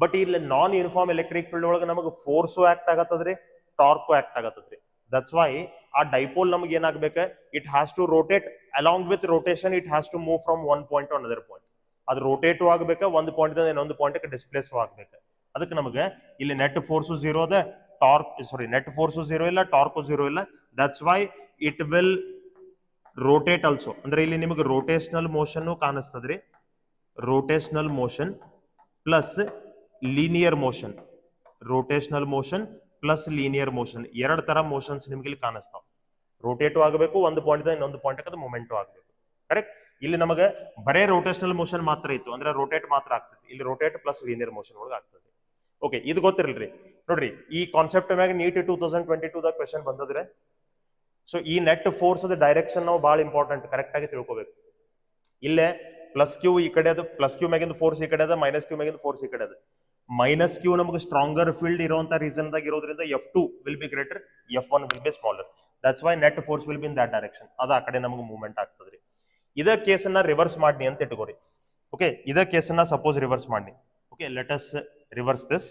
But ಇಲ್ಲಿ ನಾನ್ ಯೂನಿಫಾರ್ಮ್ ಎಲೆಕ್ಟ್ರಿಕ್ ಫೀಲ್ಡ್ ಒಳಗೆ ನಮಗೆ ಫೋರ್ಸು ಆಕ್ಟ್ ಆಗತ್ತದ್ರಿ, ಟಾರ್ಕು ಆಕ್ಟ್ ಆಗತ್ತದ್ರಿ. ದಟ್ಸ್ ವೈ ಆ ಡೈಪೋಲ್ ನಮಗೆ ಏನಾಗಬೇಕು, it has to rotate along with rotation, it has to move from one point to another point. ಅದು rotate ಆಗಬೇಕು, ಒಂದು ಪಾಯಿಂಟ್ ಇನ್ನೊಂದು ಪಾಯಿಂಟ್ ಡಿಸ್ಪ್ಲೇಸು ಆಗಬೇಕು. ಅದಕ್ಕೆ ನಮಗೆ ಇಲ್ಲಿ ನೆಟ್ ಫೋರ್ಸು ಝೀರೋ ಅದ, ನೆಟ್ ಫೋರ್ಸು ಝೀರೋ ಇಲ್ಲ, ಟಾರ್ಕು ಝೀರೋ ಇಲ್ಲ. That's why it will rotate also. ಅಂದ್ರೆ ಇಲ್ಲಿ ನಿಮಗೆ ರೋಟೇಷನಲ್ ಮೋಷನ್ ಕಾಣಿಸ್ತದ್ರಿ, rotational motion plus linear motion, rotational motion plus linear motion, ಎರಡು ತರ ಮೋಷನ್ಸ್ ನಿಮ್ಗೆ ಇಲ್ಲಿ ಕಾಣಿಸ್ತಾವ. ರೋಟೇಟು ಆಗಬೇಕು, ಒಂದು ಪಾಯಿಂಟ್ ಇನ್ನೊಂದು ಪಾಯಿಂಟ್ ಅದು ಮೂಮೆಂಟು ಆಗಬೇಕು. ಕರೆಕ್ಟ್. ಇಲ್ಲಿ ನಮಗೆ ಬರೇ ರೋಟೇಷನಲ್ ಮೋಷನ್ ಮಾತ್ರ ಇತ್ತು, ಅಂದ್ರೆ ರೋಟೇಟ್ ಮಾತ್ರ ಆಗ್ತದೆ. ಇಲ್ಲಿ ರೋಟೇಟ್ ಪ್ಲಸ್ ಲೀನಿಯರ್ ಮೋಷನ್ ಒಳಗೆ ಆಗ್ತದೆ. ಓಕೆ, ಇದು ಗೊತ್ತಿರಲ್ರಿ ನೋಡ್ರಿ. ಈ ಕಾನ್ಸೆಪ್ಟ್ ಮ್ಯಾಗ ನೀಟ್ 2022 ದಾಗ ಕ್ವೆಶ್ಚನ್ ಬಂದದ್ರೆ. ಸೊ ಈ ನೆಟ್ ಫೋರ್ಸ್ ಡೈರೆಕ್ಷನ್ ನಾವು ಬಹಳ ಇಂಪಾರ್ಟೆಂಟ್, ಕರೆಕ್ಟ್ ಆಗಿ ತಿಳ್ಕೊಬೇಕು. ಇಲ್ಲೇ ಪ್ಲಸ್ ಕ್ಯೂ ಈ ಕಡೆ ಅದು, ಪ್ಲಸ್ ಕ್ಯೂ ಮ್ಯಾಗಿಂದ ಫೋರ್ಸ್ ಈ ಕಡೆ ಅದ, ಮೈನಸ್ ಕ್ಯೂ ಮ್ಯಾಗಿಂದ ಫೋರ್ಸ್ ಈ ಕಡೆ ಅದ. ಮೈನಸ್ ಕ್ಯೂ ನಮಗೆ ಸ್ಟ್ರಾಂಗರ್ ಫೀಲ್ಡ್ ಇರುವಂತ ರೀಸನ್ ದಾಗ ಇರೋದ್ರಿಂದ F2 will be greater, F1 will be smaller. That's why net force will be in that direction. ಅದು ಆ ಕಡೆ ನಮಗೆ ಮೂವ್ಮೆಂಟ್ ಆಗ್ತದ್ರಿ. ಇದ ಕೇಸನ್ನ ರಿವರ್ಸ್ ಮಾಡಿ ಅಂತ ಇಟ್ಕೋರಿ. ಓಕೆ, ಇದ ಕೇಸನ್ನ ಸಪೋಸ್ ರಿವರ್ಸ್ ಮಾಡಿ. Okay, let us reverse this.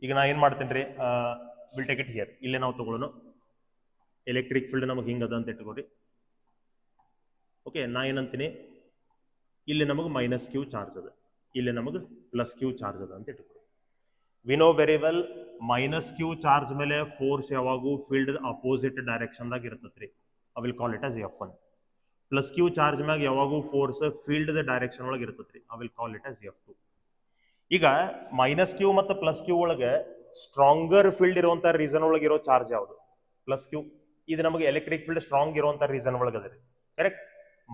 ಈಗ ನಾ ಏನ್ ಮಾಡ್ತೇನೆ ರೀ, ವಿಲ್ ಟೇಕ್ ಇಟ್ ಹಿಯರ್. ಇಲ್ಲೇ ನಾವು ತಗೊಳ್ಳೋಣ ಎಲೆಕ್ಟ್ರಿಕ್ ಫೀಲ್ಡ್ ನಮಗೆ ಹಿಂಗದ ಅಂತ ಇಟ್ಕೋರಿ. ಓಕೆ, ನಾ ಏನಂತೀನಿ, ಇಲ್ಲಿ ನಮಗೆ ಮೈನಸ್ ಕ್ಯೂ ಚಾರ್ಜ್ ಅದ, ಇಲ್ಲಿ ನಮಗೆ ಪ್ಲಸ್ ಕ್ಯೂ ಚಾರ್ಜ್ ಅದ ಅಂತ ಇಟ್ಕೋರಿ. We know very well minus Q charge ಮೇಲೆ ಫೋರ್ಸ್ ಯಾವಾಗೂ ಫೀಲ್ಡ್ ಅಪೋಸಿಟ್ ಡೈರೆಕ್ಷನ್ ದಾಗ ಇರ್ತೈತ್ರಿ. I will call it as F1. Plus Q charge ಮ್ಯಾಗ ಯಾವಾಗೂ ಫೋರ್ಸ್ ಫೀಲ್ಡ್ ಡೈರೆಕ್ಷನ್ ಒಳಗೆ ಇರ್ತೈತ್ರಿ. I will call it as F2. ಈಗ ಮೈನಸ್ ಕ್ಯೂ ಮತ್ತು ಪ್ಲಸ್ ಕ್ಯೂ ಒಳಗೆ ಸ್ಟ್ರಾಂಗರ್ ಫೀಲ್ಡ್ ಇರುವಂತ ರೀಸನ್ ಒಳಗೆ ಇರೋ ಚಾರ್ಜ್ ಯಾವುದು? Plus Q. ಇದು ನಮಗೆ ಎಲೆಕ್ಟ್ರಿಕ್ ಫೀಲ್ಡ್ ಸ್ಟ್ರಾಂಗ್ ಇರುವಂತ ರೀಸನ್ ಒಳಗೆ ಅದ. ಕರೆಕ್ಟ್.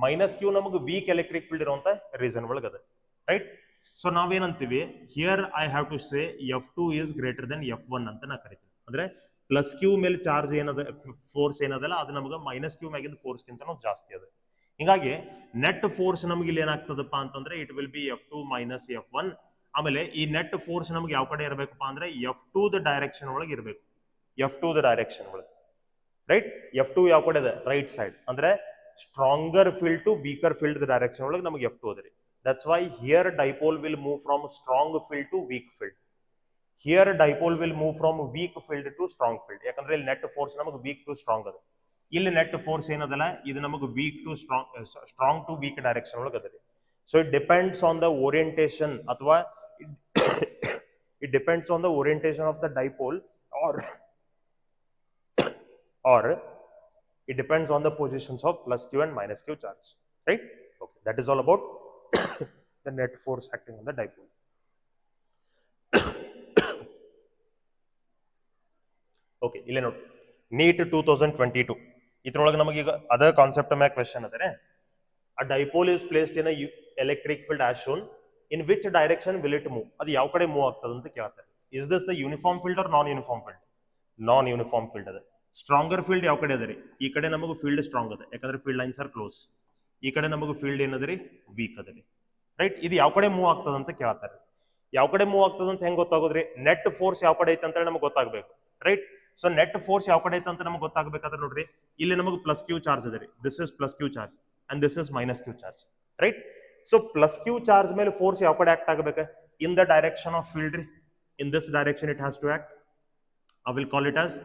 ಮೈನಸ್ ಕ್ಯೂ ನಮಗೆ ವೀಕ್ ಎಲೆಕ್ಟ್ರಿಕ್ ಫೀಲ್ಡ್ ಇರುವಂತ ರೀಸನ್ ಒಳಗೆ ಅದ. ರೈಟ್. ಸೊ ನಾವೇನಂತೀವಿ here, I have to say F2 is greater than F1 ಅಂತ ನಾ ಕರಿತೀವಿ. ಅಂದ್ರೆ ಪ್ಲಸ್ ಕ್ಯೂ ಮೇಲೆ ಚಾರ್ಜ್ ಏನದ, ಫೋರ್ಸ್ ಏನದಲ್ಲ, ಅದು ನಮಗೆ ಮೈನಸ್ ಕ್ಯೂ ಮ್ಯಾಗಿನ ಫೋರ್ಸ್ ಗಿಂತ ಜಾಸ್ತಿ ಅದ. ಹೀಗಾಗಿ ನೆಟ್ ಫೋರ್ಸ್ ನಮಗೆ ಇಲ್ಲಿ ಏನಾಗ್ತದಪ್ಪ ಅಂತಂದ್ರೆ it will B F2 minus F1. ಆಮೇಲೆ ಈ ನೆಟ್ ಫೋರ್ಸ್ ನಮ್ಗೆ ಯಾವ ಕಡೆ ಇರಬೇಕಪ್ಪ ಅಂದ್ರೆ F2 ಡೈರೆಕ್ಷನ್ ಒಳಗೆ ಇರಬೇಕು. F2 ಡೈರೆಕ್ಷನ್ ಒಳಗೆ. ರೈಟ್. F2 ಯಾವ ಕಡೆ ಇದೆ? Right side. ಅಂದ್ರೆ stronger field to weaker field direction ಒಳಗೆ ನಮಗೆ F2 ಅದ ರೀ. That's why here dipole will move from strong field to weak field. Here dipole will move from weak field to strong field. ಯಾಕಂದ್ರೆ ಇಲ್ಲಿ net force ನಮಗೆ weak to strong ಅದ. ಇಲ್ಲಿ net force ಏನದಲ್ಲ, ಇದು ನಮಗೆ weak to strong to weak direction ಒಳಗೆ ಅದ ರೀ. So it depends on the orientation, ಅಥವಾ it depends on the orientation of the dipole, or it depends on the positions of plus q and minus q charge. Right. Okay, that is all about the net force acting on the dipole. Okay, ಇಲ್ಲಿ ನೋಡಿ, NEET 2022 ಇದ್ರೊಳಗೆ ನಮಗೆ ಈಗ ಅದ concept ಮ್ಯಾಗ question ಅದರೆ, a dipole is placed in a electric field as shown, in which direction will it move? ಅದು ಯಾವ ಕಡೆ ಮೂವ್ ಆಗ್ತದೆ ಅಂತ ಕೇಳ್ತಾರೆ. Is this the uniform field or non uniform field? Non uniform field ಅದ. Stronger field ಯಾವ ಕಡೆ ಅದ ರೀ? ಈ ಕಡೆ ನಮಗೆ ಫೀಲ್ಡ್ ಸ್ಟ್ರಾಂಗ್ ಅದ, ಯಾಕಂದ್ರೆ ಫೀಲ್ಡ್ ಲೈನ್ಸ್ ಆರ್ ಕ್ಲೋಸ್. ಈ ಕಡೆ ನಮಗೆ ಫೀಲ್ಡ್ ಏನದ ರೀ? ವೀಕ್ ಅದ ರೀ. ರೈಟ್. ಇದು ಯಾವ ಕಡೆ ಮೂವ್ ಆಗ್ತದ ಅಂತ ಕೇಳ್ತಾರೆ. ಯಾವ ಕಡೆ ಮೂವ್ ಆಗ್ತದ ಅಂತ ಹೆಂಗ್ ಗೊತ್ತಾಗೋದ್ರಿ? ನೆಟ್ ಫೋರ್ಸ್ ಯಾವ ಕಡೆ ಐತೆ ಅಂತ ನಮಗೆ ಗೊತ್ತಾಗಬೇಕು. ರೈಟ್. ಸೊ ನೆಟ್ ಫೋರ್ಸ್ ಯಾವ ಕಡೆ ಐತೆ ಅಂತ ನಮಗೆ ಗೊತ್ತಾಗಬೇಕಾದ್ರೆ ನೋಡ್ರಿ, ಇಲ್ಲಿ ನಮಗೆ ಪ್ಲಸ್ ಕ್ಯೂ ಚಾರ್ಜ್ ಅದ ರೀ. This is plus Q charge and this is minus Q charge. Right. So plus Q charge ಮೇಲೆ ಫೋರ್ಸ್ ಯಾವ ಕಡೆ ಆಕ್ಟ್ ಆಗಬೇಕು? In the direction of field ರೀ. In this direction it has to act. I will call it as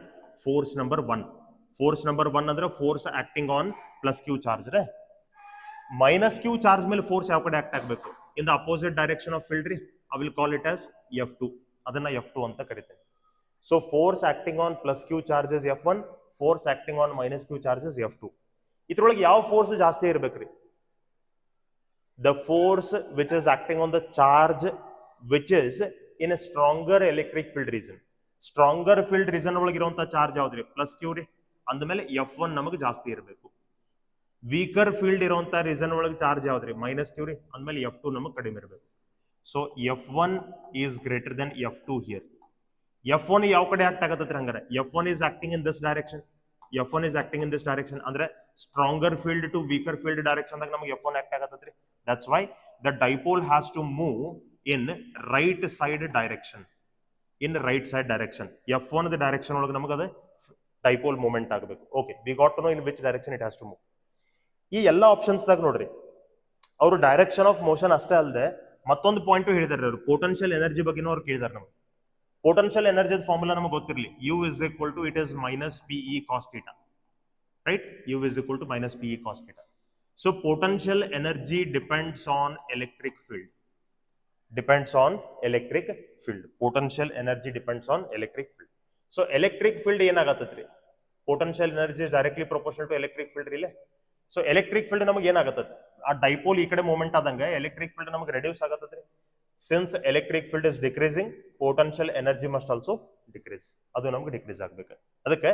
force number 1. Force number 1 ಅಂದ್ರೆ force acting on plus Q charge ರೇ. Minus Q charge ಮೇಲೆ force ಯಾವ ಕಡೆ act ಆಗಬೇಕು? In the opposite direction of field ರೀ. I will call it as F2. ಅದನ್ನ F2 ಅಂತ ಕರಿತೇನೆ. So force acting on plus Q charges F1, force acting on minus Q charges F2. ಇದ್ರೊಳಗೆ ಯಾವ ಫೋರ್ಸ್ ಜಾಸ್ತಿ ಇರ್ಬೇಕ್ರಿ? The force which is acting on the charge which is in a stronger electric field region. Stronger field region ಒಳಗೆ ಇರುವಂತ charge ಯಾವ್ದ್ರಿ? Plus Q ರೀ. ಅಂದಮೇಲೆ F1 ನಮಗೆ ಜಾಸ್ತಿ ಇರಬೇಕು. ವೀಕರ್ ಫೀಲ್ಡ್ ಇರುವಂತ ರೀಸನ್ ಒಳಗೆ ಚಾರ್ಜ್ ಯಾವ್ದ್ರಿ? ಮೈನಸ್ ಕ್ಯೂ ರೀ. ಅಂದಮೇಲೆ F2 ನಮಗೆ ಕಡಿಮೆ ಇರಬೇಕು. So F1 is greater then F2 here. F1 ಯಾವ ಕಡೆ ಆಕ್ಟ್ ಆಗತ್ತೈತ್ರಿ? ಹಂಗಾರೆ F1 is acting in this direction. F1 is acting in this direction. ಅಂದ್ರೆ stronger field to weaker field direction ದಾಗ ನಮಗೆ F1 ಆಕ್ಟ್ ಆಗತ್ತೈತ್ರಿ. That's why the dipole has to move in right side direction. In right side direction. F1 the direction ಒಳಗೆ ನಮಗೆ ಅದ dipole moment ಆಗಬೇಕು. Okay, we got to know in which direction it has to move. ಈ ಎಲ್ಲ ಆಪ್ಷನ್ಸ್ದಾಗ ನೋಡ್ರಿ ಅವರು direction of motion ಅಷ್ಟೇ ಅಲ್ಲದೆ ಮತ್ತೊಂದು ಪಾಯಿಂಟ್ ಹೇಳಿದಾರೆ ಅವರು, ಪೊಟೆನ್ಷಿಯಲ್ ಎನರ್ಜಿ ಬಗ್ಗೆನೂ ಅವ್ರು ಕೇಳಿದಾರೆ ನಮ್ಗೆ. ಪೊಟೆನ್ಷಿಯಲ್ ಎನರ್ಜಿ ಫಾರ್ಮುಲಾ ನಮಗೆ ಗೊತ್ತಿರಲಿ, U is equal to it is minus P E cos theta, right? U is equal to minus P E cos theta. So potential energy depends on electric field. Depends on electric field. Potential energy depends on electric field. So electric field ಏನಾಗತ್ತದ್ರಿ? Potential energy is directly proportional to electric field relay. So electric field ನಮಗೆ ಏನಾಗತ್ತದ? ಆ dipole ಈ ಕಡೆ movement ಆದಂಗೆ electric field ನಮಗೆ reduce ಆಗತ್ತದ್ರಿ. Since electric field is decreasing, potential energy must also decrease. ಅದು ನಮಗೆ decrease ಆಗಬೇಕು. ಅದಕ್ಕೆ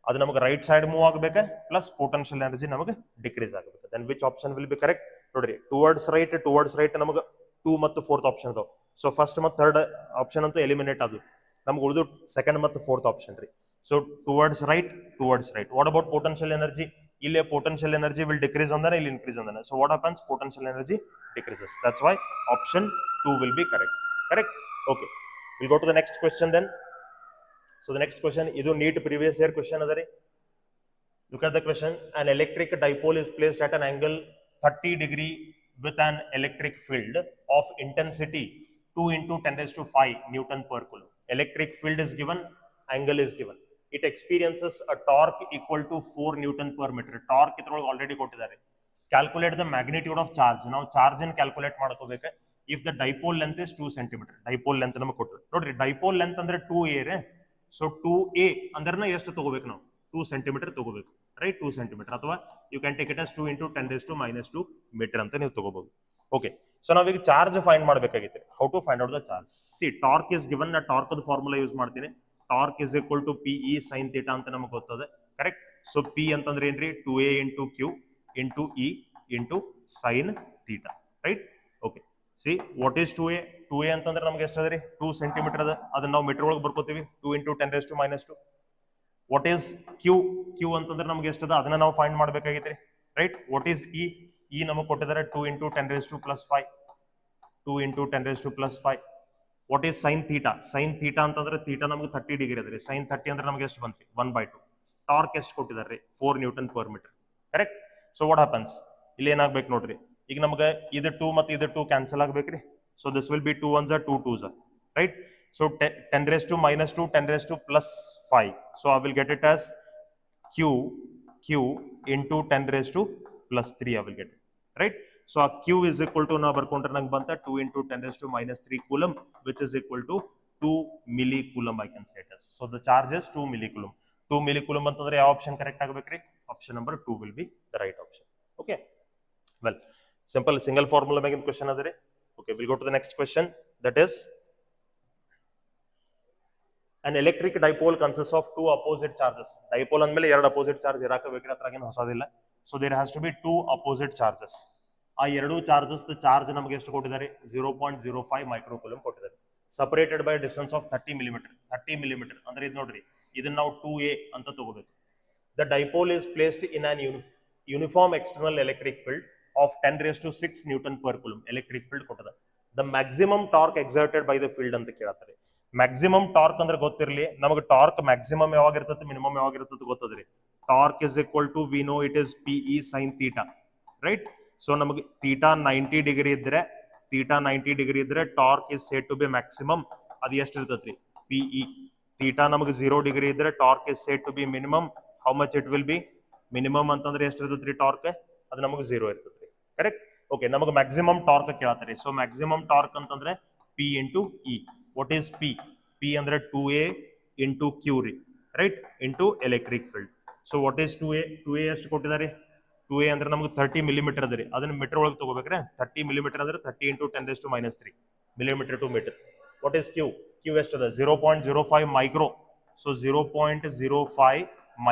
ಅದು ನಮಗೆ ರೈಟ್ ಸೈಡ್ ಮೂವ್ ಆಗಬೇಕು, ಪ್ಲಸ್ ಪೊಟೆನ್ಷಿಯಲ್ ಎನರ್ಜಿ ನಮಗೆ ಡಿಕ್ರೀಸ್ ಆಗಬೇಕು. Then which option will be correct? ನೋಡ್ರಿ, ಟುವರ್ಡ್ಸ್ ರೈಟ್ ನಮಗೆ 2 ಮತ್ತು 4th ಆಪ್ಷನ್ ಅದಾವ. ಸೊ ಫಸ್ಟ್ ಮತ್ತು ಥರ್ಡ್ ಆಪ್ಷನ್ ಅಂತೂ ಎಲಿಮಿನೇಟ್ ಆದ್ವು, ನಮ್ಗೆ ಉಳಿದು ಸೆಕೆಂಡ್ ಮತ್ತು 4th ಆಪ್ಷನ್ ರೀ. So towards right. What about potential energy? ಇಲ್ಲಿ ಪೊಟೆನ್ಷಿಯಲ್ ಎನರ್ಜಿ ವಿಲ್ ಡಿಕ್ರೀಸ್ ಅಂದಾನೆ, ಇಲ್ಲಿ ಇನ್ಕ್ರೀಸ್ ಅಂದಾನೆ. So what happens? Potential energy decreases. That's why option 2 will be correct. Okay, will go to the next question then. So the next question ಇದು NEET previous year question ಅದ ರೀ. Look at the question. An electric dipole is placed at an angle 30 degree with an electric field of intensity 2 into 10 raised to 5 Newton per Coulomb. Electric field is given, angle is given. It experiences a torque equal to 4 Newton per meter. Torque ಇದ್ರೊಳಗೆ already ಕೊಟ್ಟಿದ್ದಾರೆ. Calculate the magnitude of charge. ನಾವು charge ಅನ್ನು calculate ಮಾಡ್ಕೋಬೇಕು. If the dipole length is 2 cm. Dipole length ನಮಗೆ ಕೊಟ್ಟಿದ್ದಾರೆ. ನೋಡ್ರಿ, dipole length ಅಂದ್ರೆ 2a ರೇ. ಸೊ 2a ಅಂದ್ರೆ ಎಷ್ಟು ತಗೋಬೇಕು ನಾವು? 2 cm ತಗೋಬೇಕು, ರೈಟ್? 2 cm, ಅಥವಾ you can take it as 2 into 10 raised to -2 metre ಅಂತ ನೀವು ತಗೋಬಹುದು. ಓಕೆ, ಸೊ ನಾವೀಗ ಚಾರ್ಜ್ ಫೈಂಡ್ ಮಾಡಬೇಕಾಗಿತ್ತು. How to find out the charge? See, torque is given. ನಾ ಟಾರ್ಕ್ ಫಾರ್ಮುಲಾ ಯೂಸ್ ಮಾಡ್ತೀನಿ. Torque is equal to P E sine theta ಅಂತ ನಮಗೆ ಗೊತ್ತದೆ, correct? So P ಅಂತಂದ್ರೆ ಏನ್ರಿ? 2a into q into e into sign theta, right? Okay, C, what is 2a? 2a ಅಂತಂದ್ರೆ ನಮ್ಗೆ ಎಷ್ಟು ಅದ ರೀ? 2 cm ಅದ. ಅದನ್ನ ನಾವು ಮೀಟರ್ ಒಳಗೆ ಬರ್ಕೋತೀವಿ, 2 into 10 raised to -2. What is Q? Q ಅಂತಂದ್ರೆ ನಮ್ಗೆ ಎಷ್ಟದ ಅದನ್ನ ನಾವು ಫೈಂಡ್ ಮಾಡ್ಬೇಕಾಗೈತ್ರಿ, right? What is E? E ನಮಗೆ ಕೊಟ್ಟಿದ್ದಾರೆ 2 into 10 raised to +5. 2 into 10 raised to +5. What is sine theta? Sine theta ಅಂತಂದ್ರೆ ಥೀಟಾ ನಮಗೆ 30 ಡಿಗ್ರಿ ಅದ್ರಿ. ಸೈನ್ 30 ಅಂದ್ರೆ ನಮಗೆ ಎಷ್ಟು ಬಂತ್ರಿ? 1/2. ಟಾರ್ಕ್ ಎಷ್ಟು ಕೊಟ್ಟಿದ್ದಾರೆ? 4 Newton per meter, correct? So what happens? ಇಲ್ಲಿ ಏನಾಗ್ಬೇಕು ನೋಡ್ರಿ, ಈಗ ನಮಗೆ ಇದು 2 ಮತ್ತು ಇದು 2 ಕ್ಯಾನ್ಸಲ್ ಆಗ್ಬೇಕ್ರಿ. So this will be 2 1s are 2 2s are, right? So 10 raised to -2, 10 raised to +5. So I will get it as q into 10 raised to +3. I will get it, right? So q is equal to now ಬರ್ಕೊಂಡ್ರೆ ನಂಗೆ ಬಂತ 2 into 10 raised to -3 coulomb, which is equal to 2 millicoulomb. I can say it as. So the charge is 2 millicoulomb. 2 millicoulomb ಅಂತಂದ್ರೆ ಯಾವ option correct ಆಗಬೇಕ್ರಿ? Option number 2 will be the right option. Okay, well, simple single formula ಮೇಗಿನ question ಅದ ರೀ. Okay, we'll go to the next question. That is, an electric dipole consists of 2 opposite charges. Dipole ಅಂದ್ಮೇಲೆ 2 opposite charge ಇರಾಕಬೇಕ್ರಿ, ಅದ್ರಾಗೇನು ಹೊಸದಿಲ್ಲ. So there has to be 2 opposite charges. ಆ 2 charges charge ನಮಗೆ ಎಷ್ಟು ಕೊಟ್ಟಿದ್ದಾರೆ? 0.05 microcoulomb ಕೊಟ್ಟಿದ್ದಾರೆ. Separated by distance of 30 millimetre. 30 millimetre ಅಂದ್ರೆ ಇದು ನೋಡ್ರಿ, ಇದನ್ನ ನಾವು 2a ಅಂತ ತಗೋಬೇಕು. The dipole is placed in an uniform external electric field of 10 raised to 6 Newton per Coulomb. Electric field ಕೊಟ್ಟದ. The maximum torque exerted by the field ಅಂತ ಕೇಳತ್ತಾರೆ. Maximum torque ಅಂದ್ರೆ ಗೊತ್ತಿರಲಿ ನಮಗೆ. ಟಾರ್ಕ್ ಮ್ಯಾಕ್ಸಿಮಮ್ ಯಾವಾಗ ಇರ್ತದೆ, ಮಿನಿಮಮ್ ಯಾವಾಗ ಇರ್ತದೆ ಗೊತ್ತದ್ರಿ. Torque is equal to we know it is P E sine theta, right? So ನಮಗೆ ಥೀಟಾ 90 ಡಿಗ್ರಿ ಇದ್ರೆ torque is said to be maximum. ಅದು ಎಷ್ಟು ಇರ್ತದ್ರಿ? P E. ಥೀಟಾ ನಮಗೆ 0 ಡಿಗ್ರಿ ಇದ್ರೆ torque is said to be minimum. How much it will be? Minimum ಅಂತಂದ್ರೆ ಎಷ್ಟು ಇರ್ತದ್ರಿ ಟಾರ್ಕ್? ಅದು ನಮಗೆ 0 ಇರ್ತದ್ರಿ, ಕರೆಕ್ಟ್? ಓಕೆ, ನಮಗೆ ಮ್ಯಾಕ್ಸಿಮಮ್ ಟಾರ್ಕ್ ಕೇಳತ್ತಾರೆ. ಸೊ ಮ್ಯಾಕ್ಸಿಮಮ್ ಟಾರ್ಕ್ ಅಂತಂದ್ರೆ P into E. What is P? P ಅಂದ್ರೆ 2a into Q ರೀ, right? Into electric field. So what is 2a? 2a ಎಷ್ಟು ಕೊಟ್ಟಿದ್ದಾರೆ? 2a ಅಂದ್ರೆ ನಮಗೆ 30 ಮಿಲಿಮೀಟರ್ ಅದ ರೀ. ಅದನ್ನ ಮೀಟರ್ ಒಳಗೆ ತಗೋಬೇಕ್ರೆ. 30 ಮಿಲಿಮೀಟರ್ ಅಂದ್ರೆ 30 into 10 raised to -3 millimetre to metre. What is Q? Q ಎಷ್ಟದ? 0.05 ಮೈಕ್ರೋ. ಸೊ 0.05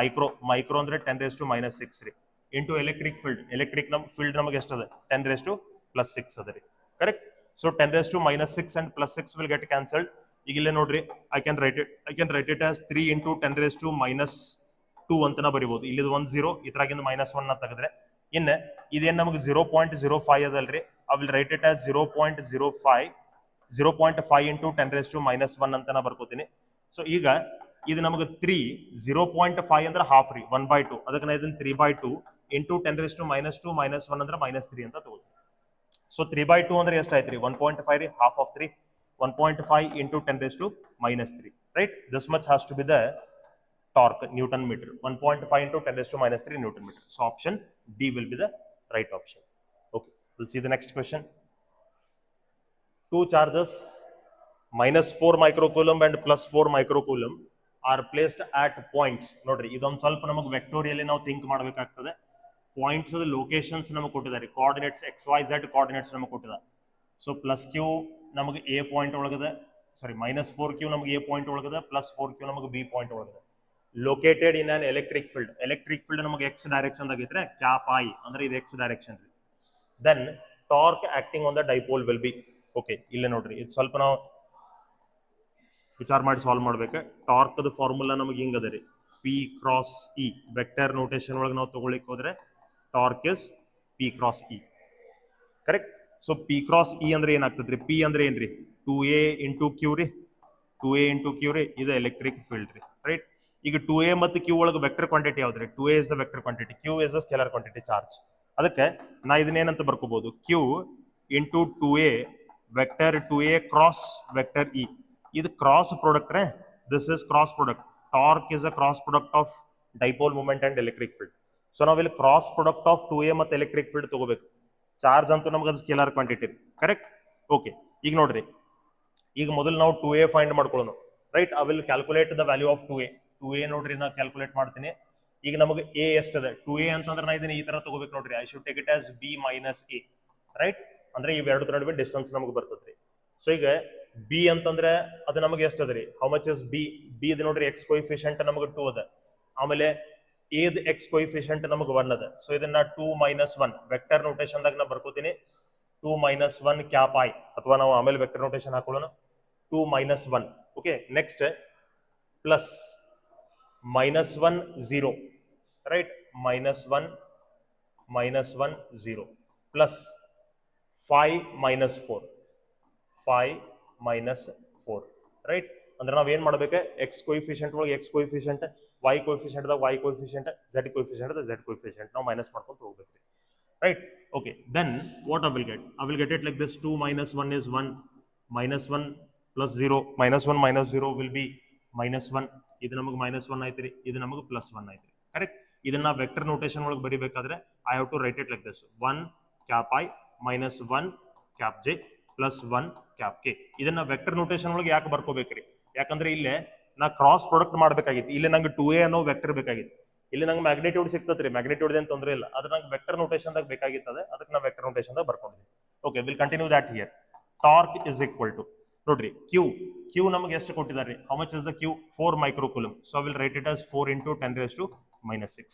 ಮೈಕ್ರೋ ಅಂದ್ರೆ 10 raised to -6 ರೀ. Into electric field. Electric field ನಮಗೆ ಎಷ್ಟದ? 10 raised to +6 ಅದ ರೀ, correct? So 10 raised to -6 and +6 will get cancelled. ಈಗ ಇಲ್ಲೇ ನೋಡ್ರಿ, I can write it as 3 into 10 raised to -2 ಅಂತನ ಬರಿಬಹುದು. ಇಲ್ಲಿ 1 0 ಇದ್ರಾಗಿಂದ -1 ನ ತೆಗೆದ್ರೆ ಇನ್ನ ಇದೇನ್ ನಮಗೆ 0.05 ಅದಲ್ರಿ. I will write it as 0.05 into 10 raised to -1 ಅಂತನ ಬರ್ಕೋತೀನಿ. ಸೊ ಈಗ ಇದು ನಮಗೆ 3 0.5 ಅಂದ್ರೆ ಹಾಫ್ ರೀ 1/2 ಅದಕ್ಕೆ ನಾ ಇದನ್ನ 3/2 ಇಂಟು 10 raised to -2 -1 ಅಂದ್ರೆ -3 ಅಂತ ತಗೋತೀವಿ. ಸೊ 3/2 ಅಂದ್ರೆ ಎಷ್ಟಾಯ್ತು ರೀ 1.5 ರೀ half of 3 1.5 into 10 raised to -3, right? This much has to be the torque Newton meter. 1.5 into 10 raised to -3 Newton meter. So option D will be the right option. Okay, we'll see the next question. Two charges -4 microcoulomb and +4 microcoulomb are placed at points. ನೋಡ್ರಿ ಇದೊಂದು ಸ್ವಲ್ಪ ನಮಗೆ ವೆಕ್ಟೋರಿಯಲಿ ನಾವು think ಮಾಡಬೇಕಾಗ್ತದೆ. Points locations ನಮಗೆ ಕೊಟ್ಟಿದ್ದಾರೆ, coordinates XYZ coordinates ನಮಗೆ ಕೊಟ್ಟಿದ್ದಾರೆ. ಸೊ +q ನಮಗೆ A ಪಾಯಿಂಟ್ ಒಳಗದೆ, ಸಾರಿ -4q ನಮಗೆ A ಪಾಯಿಂಟ್ ಒಳಗದೆ, +4q ನಮಗೆ B ಪಾಯಿಂಟ್ ಒಳಗದೆ. Located in an electric field. Electric field ನಮಗೆ X ಡೈರೆಕ್ಷನ್ ದಾಗ ಇದ್ರೆ ಕ್ಯಾಪ್ I ಅಂದ್ರೆ ಇದು X direction. Then torque acting on the dipole will be. Okay, ಇಲ್ಲೇ ನೋಡ್ರಿ ಇದು ಸ್ವಲ್ಪ ನಾವು ವಿಚಾರ ಮಾಡಿ ಸಾಲ್ವ್ ಮಾಡ್ಬೇಕು. ಟಾರ್ಕ್ ದ ಫಾರ್ಮುಲಾ ನಮಗೆ ಹಿಂಗ ಅದ ರೀ, P cross E. Vector notation ಒಳಗೆ ನಾವು ತಗೊಳ್ಳಿಕ್ ಹೋದ್ರೆ torque is P cross E. Correct. So P cross E ಅಂದ್ರೆ ಏನಾಗ್ತದ್ರಿ, P ಅಂದ್ರೆ ಏನ್ರಿ 2A ಇಂಟು Q ರೀ, 2A ಇಂಟು Q ರೀ, ಇದು ಎಲೆಕ್ಟ್ರಿಕ್ ಫೀಲ್ಡ್ ರೀ, ರೈಟ್. ಈಗ 2A ಮತ್ತು Q ಒಳಗೆ ವೆಕ್ಟರ್ ಕ್ವಾಂಟಿಟಿ ಯಾವ್ದ್ರಿ, 2A is the vector quantity, Q is the scalar quantity charge. ಅದಕ್ಕೆ ನಾ ಇದನ್ನೇನಂತ ಬರ್ಕೋಬಹುದು, Q into 2A vector 2A cross vector E. ಇದು ಕ್ರಾಸ್ ಪ್ರಾಡಕ್ಟ್ ರೇ, this is cross product. Torque is a cross product of dipole moment and electric field. So ನಾವಿಲ್ಲಿ cross product of 2A ಮತ್ತು electric field ತಗೋಬೇಕು. Charge ಅಂತೂ ನಮ್ಗೆ ಅದು scalar quantity, correct. Okay, ಈಗ ನೋಡ್ರಿ, ಈಗ ಮೊದಲು ನಾವು 2A ಫೈಂಡ್ ಮಾಡ್ಕೊಳ್ಳೋಣ, right. I will calculate the value of 2A. 2A ನೋಡ್ರಿ ನಾ ಕ್ಯಾಲ್ಕುಲೇಟ್ ಮಾಡ್ತೀನಿ. ಈಗ ನಮಗೆ A ಎಷ್ಟದೆ, 2A ಅಂತಂದ್ರೆ ನಾ ಇದನ್ನ ಈ ತರ ತಗೋಬೇಕು ನೋಡ್ರಿ, I should take it as B minus A, right. ಅಂದ್ರೆ ಇವೆರಡು ನಡುವೆ ಡಿಸ್ಟೆನ್ಸ್ ನಮಗೆ ಬರ್ತದ್ರಿ. ಸೊ ಈಗ B ಅಂತಂದ್ರೆ ಅದು ನಮಗೆ ಎಷ್ಟು ಅದ ರೀ, how much is B? B ಇದು ನೋಡ್ರಿ X ಕೊಯಿಫಿಷಿಯಂಟ್ ನಮಗೆ 2 ಅದ, ಆಮೇಲೆ A ದ X ಕೊಯಿಫಿಷಿಯಂಟ್ ನಮಗೆ 1 ಅದ. ಸೊ ಇದನ್ನ 2 - 1 ವೆಕ್ಟರ್ ನೋಟೇಶನ್ ದಾಗ ನಾ ಬರ್ಕೋತೀನಿ, 2 - 1 ಕ್ಯಾಪ್ I, ಅಥವಾ ನಾವು ಆಮೇಲೆ ವೆಕ್ಟರ್ ನೋಟೇಶನ್ ಹಾಕೊಳ್ಳೋಣ, 2 - 1. Okay, next plus -1 0, right, -1 0 plus 5 - 4 right. ಅಂದ್ರೆ ನಾವ್ ಏನ್ ಮಾಡ್ಬೇಕು, X ಕೊಯಿಫಿಷಿಯಂಟ್ ಒಳಗೆ X ಕೊಯಿಫಿಷಿಯಂಟ್, Y ಕೊಯಿಫಿಷಿಯಂಟ್ ದಾಗ Y ಕೊಯಿಫಿಷಿಯಂಟ್, Z ಕೊಯಿಫಿಷಿಯಂಟ್ ದಾಗ Z ಕೊಯಿಫಿಷಿಯಂಟ್ ನಾವು ಮೈನಸ್ ಮಾಡ್ಕೊಂಡು ಹೋಗ್ಬೇಕು, right. Okay, then what I will get it like this. 2 - 1 is 1, -1 plus 0, -1 - 0 will be -1. ಇದು ನಮಗೆ -1 ಆಯ್ತು ರೀ, ಇದು ನಮಗೆ +1 ಆಯ್ತು ರೀ, ಕರೆಕ್ಟ್. ಇದನ್ನ ವೆಕ್ಟರ್ ನೋಟೇಶನ್ ಒಳಗೆ ಬರಿಬೇಕಾದ್ರೆ I have to write it like this, 1 cap I -1 cap J +1 cap K. ಇದನ್ನ ವೆಕ್ಟರ್ ನೋಟೇಶನ್ ಒಳಗೆ ಯಾಕೆ ಬರ್ಕೋಬೇಕ್ರಿ, ಯಾಕಂದ್ರೆ ಇಲ್ಲೇ ನಾ ಕ್ರಾಸ್ ಪ್ರಾಡಕ್ಟ್ ಮಾಡ್ಬೇಕಾಗಿತ್ತು. ಇಲ್ಲಿ ನಂಗೆ 2A ಅನ್ನೋ ವೆಕ್ಟರ್ ಬೇಕಾಗಿತ್ತು, ಇಲ್ಲಿ ನಂಗೆ ಮ್ಯಾಗ್ನಿಟ್ಯೂಡ್ ಸಿಗ್ತತ್ರಿ, ಮ್ಯಾಗ್ನಿಟ್ಯೂಡ್ ಏನ್ ತೊಂದ್ರೆ ಇಲ್ಲ, ಅದ್ರ ನಂಗೆ ವೆಕ್ಟರ್ ನೋಟೇಶನ್ ದಾಗ ಬೇಕಾಗಿತ್ತದೆ, ಅದಕ್ಕೆ ನಾ ವೆಕ್ಟರ್ ನೋಟೇಶನ್ ದಾಗ ಬರ್ಕೊಂಡಿದ್ದೆ. Okay, will continue that here. Torque is equal to, ನೋಡ್ರಿ Q ನಮಗೆ ಎಷ್ಟು ಕೊಟ್ಟಿದ್ದಾರೆ, how much is the Q? 4 microcoulomb. So I will write it as 4 into 10 raised to -6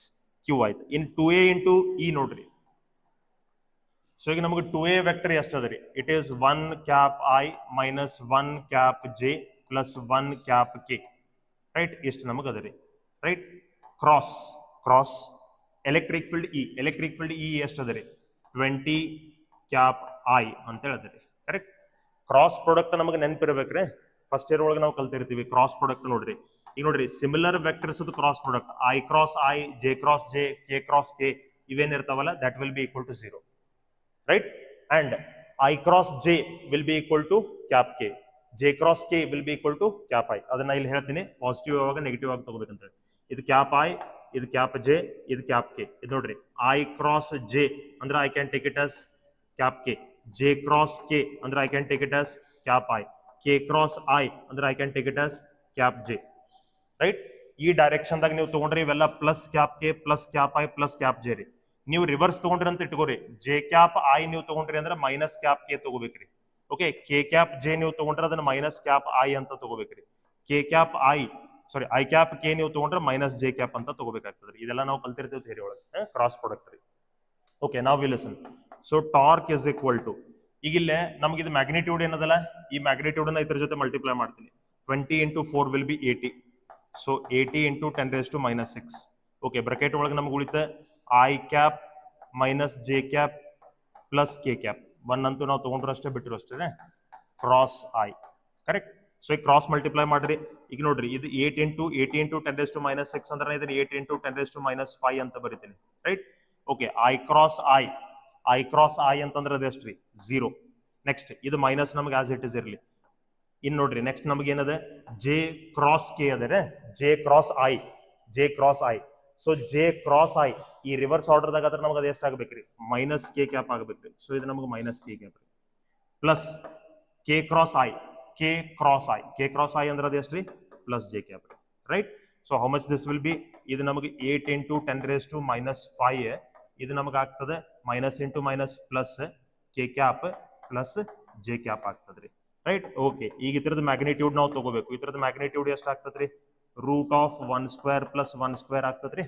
Q ಆಯ್ತು. ಇನ್ 2A into E ನೋಡ್ರಿ, ಸೊ ಈಗ ನಮಗೆ 2A ವೆಕ್ಟರ್ ಎಷ್ಟು ಅದ ರೀ, it is 1 cap I -1 cap J +1 cap K, right. ಇಷ್ಟು ನಮಗೆ ಅದ ರೀ, right. Cross electric field E ಎಷ್ಟು ಅದ ರೀ, 20 ಕ್ಯಾಪ್ I ಅಂತ ಹೇಳಿದ್ರಿ, ಕರೆಕ್ಟ್. ಕ್ರಾಸ್ ಪ್ರಾಡಕ್ಟ್ ನಮಗೆ ನೆನಪಿರ್ಬೇಕ್ರೆ, ಫಸ್ಟ್ ಇಯರ್ ಒಳಗೆ ನಾವು ಕಲ್ತಿರ್ತೀವಿ ಕ್ರಾಸ್ ಪ್ರಾಡಕ್ಟ್. ನೋಡ್ರಿ ಈಗ ನೋಡ್ರಿ, similar vectors cross product I cross I, J cross J, K cross K ಇವೇನಿರ್ತಾವಲ್ಲ, that will be equal to 0, right. And I cross J will be equal to cap K, J cross K will be equal to cap I. ಅದನ್ನ ಇಲ್ಲಿ ಹೇಳ್ತೀನಿ, positive ಆಗ negative ಆಗಿ ತಗೋಬೇಕಂತ. ಇದು cap I, ಇದು cap J, ಇದು cap K. ಇದು ನೋಡ್ರಿ I cross J ಅಂದ್ರೆ I can take it as cap K, J cross K ಅಂದ್ರೆ I can take it as cap I, K cross I ಅಂದ್ರೆ I can take it as cap J, right. ಈ direction ದಾಗ ನೀವು ತಗೊಂಡ್ರಿ ಇವೆಲ್ಲ plus cap K plus cap I plus cap J ರೀ. ನೀವು reverse ತಗೊಂಡ್ರಿ ಅಂತ ಇಟ್ಕೋರಿ, J ಕ್ಯಾಪ್ I ನೀವು ತಗೊಂಡ್ರಿ ಅಂದ್ರೆ ಮೈನಸ್ ಕ್ಯಾಪ್ K ತಗೋಬೇಕ್ರಿ. ಓಕೆ, K ಕ್ಯಾಪ್ J ನೀವು ತಗೊಂಡ್ರೆ ಅದನ್ನ ಮೈನಸ್ ಕ್ಯಾಪ್ I ಅಂತ ತಗೋಬೇಕ್ರಿ. I ಕ್ಯಾಪ್ K ನೀವು ತಗೊಂಡ್ರೆ ಮೈನಸ್ J ಕ್ಯಾಪ್ ಅಂತ ತಗೋಬೇಕಾಗ್ತದ್ರಿ. ಇದೆಲ್ಲ ನಾವು ಕಲ್ತಿರ್ತೀವಿ ಥಿಯರಿ ಒಳಗೆ, ಕ್ರಾಸ್ ಪ್ರಾಡಕ್ಟ್ ರೀ. ಓಕೆ, ನಾವ್ we listen. So torque is equal to, ಈಗ ಇಲ್ಲೇ ನಮ್ಗೆ ಇದು ಮ್ಯಾಗ್ನಿಟ್ಯೂಡ್ ಏನದಲ್ಲ, ಈ ಮ್ಯಾಗ್ನಿಟ್ಯೂಡ್ ಅನ್ನ ಇದ್ರ ಜೊತೆ ಮಲ್ಟಿಪ್ಲೈ ಮಾಡ್ತೀನಿ. 20 into 4 will be 80. So 80 into 10 raised to -6. Okay, bracket ಒಳಗೆ ನಮ್ಗೆ ಉಳಿತ I cap minus J cap plus K cap. 1 ಅಂತೂ ನಾವು ತಗೊಂಡ್ರು ಅಷ್ಟೇ, ಬಿಟ್ಟಿರೋ ಅಷ್ಟೇ, ಕ್ರಾಸ್ I, ಕರೆಕ್ಟ್. ಸೊ ಈ ಕ್ರಾಸ್ ಮಲ್ಟಿಪ್ಲೈ ಮಾಡ್ರಿ. ಈಗ ನೋಡ್ರಿ ಇದು 8 into 10 raised to minus 6 ಅಂದ್ರೆ ಇದನ್ನ 8 into 10 raised to minus 5 ಅಂತ ಬರೀತೀನಿ, right. Okay, I cross I ಅಂತಂದ್ರೆ ಅದು ಎಷ್ಟ್ರಿ? 0. ನೆಕ್ಸ್ಟ್ ಇದು ಮೈನಸ್ ನಮ್ಗೆ ಆಸ್ ಇಟ್ ಇಸ್ ಇರಲಿ. ಇನ್ ನೋಡ್ರಿ ನೆಕ್ಸ್ಟ್ ನಮ್ಗೆ ಏನದ? ಜೆ ಕ್ರಾಸ್ ಕೆ ಅದರೆ, ಜೆ ಕ್ರಾಸ್ ಐ. ಸೊ ಜೆ ಕ್ರಾಸ್ ಐ ಈ ರಿವರ್ಸ್ ಆರ್ಡರ್ದಾಗ ಅದ್ರ ನಮ್ಗೆ ಅದು ಎಷ್ಟಾಗಬೇಕ್ರಿ? ಮೈನಸ್ ಕೆ ಕ್ಯಾಪ್ ಆಗಬೇಕ್ರಿ. ಸೊ ಇದು ನಮ್ಗೆ minus K cap plus K cross I ಅಂದ್ರೆ ಅದು ಎಷ್ಟ್ರಿ? Plus J cap, right. So how much this will be? ಇದು ನಮಗೆ 8 into 10 raised to minus 5, ಇದು ನಮಗೆ ಆಗ್ತದೆ minus into minus plus K cap plus J cap ಆಗ್ತದ್ರಿ, ರೈಟ್. ಓಕೆ, ಈಗ ಇದ್ರದ್ದು ಮ್ಯಾಗ್ನಿಟ್ಯೂಡ್ ನಾವು ತಗೋಬೇಕು. ಇದ್ರದ್ದು ಮ್ಯಾಗ್ನಿಟ್ಯೂಡ್ ಎಷ್ಟು ಆಗ್ತದ್ರಿ? Root of 1 square plus 1 square ಆಗ್ತದ್ರಿ,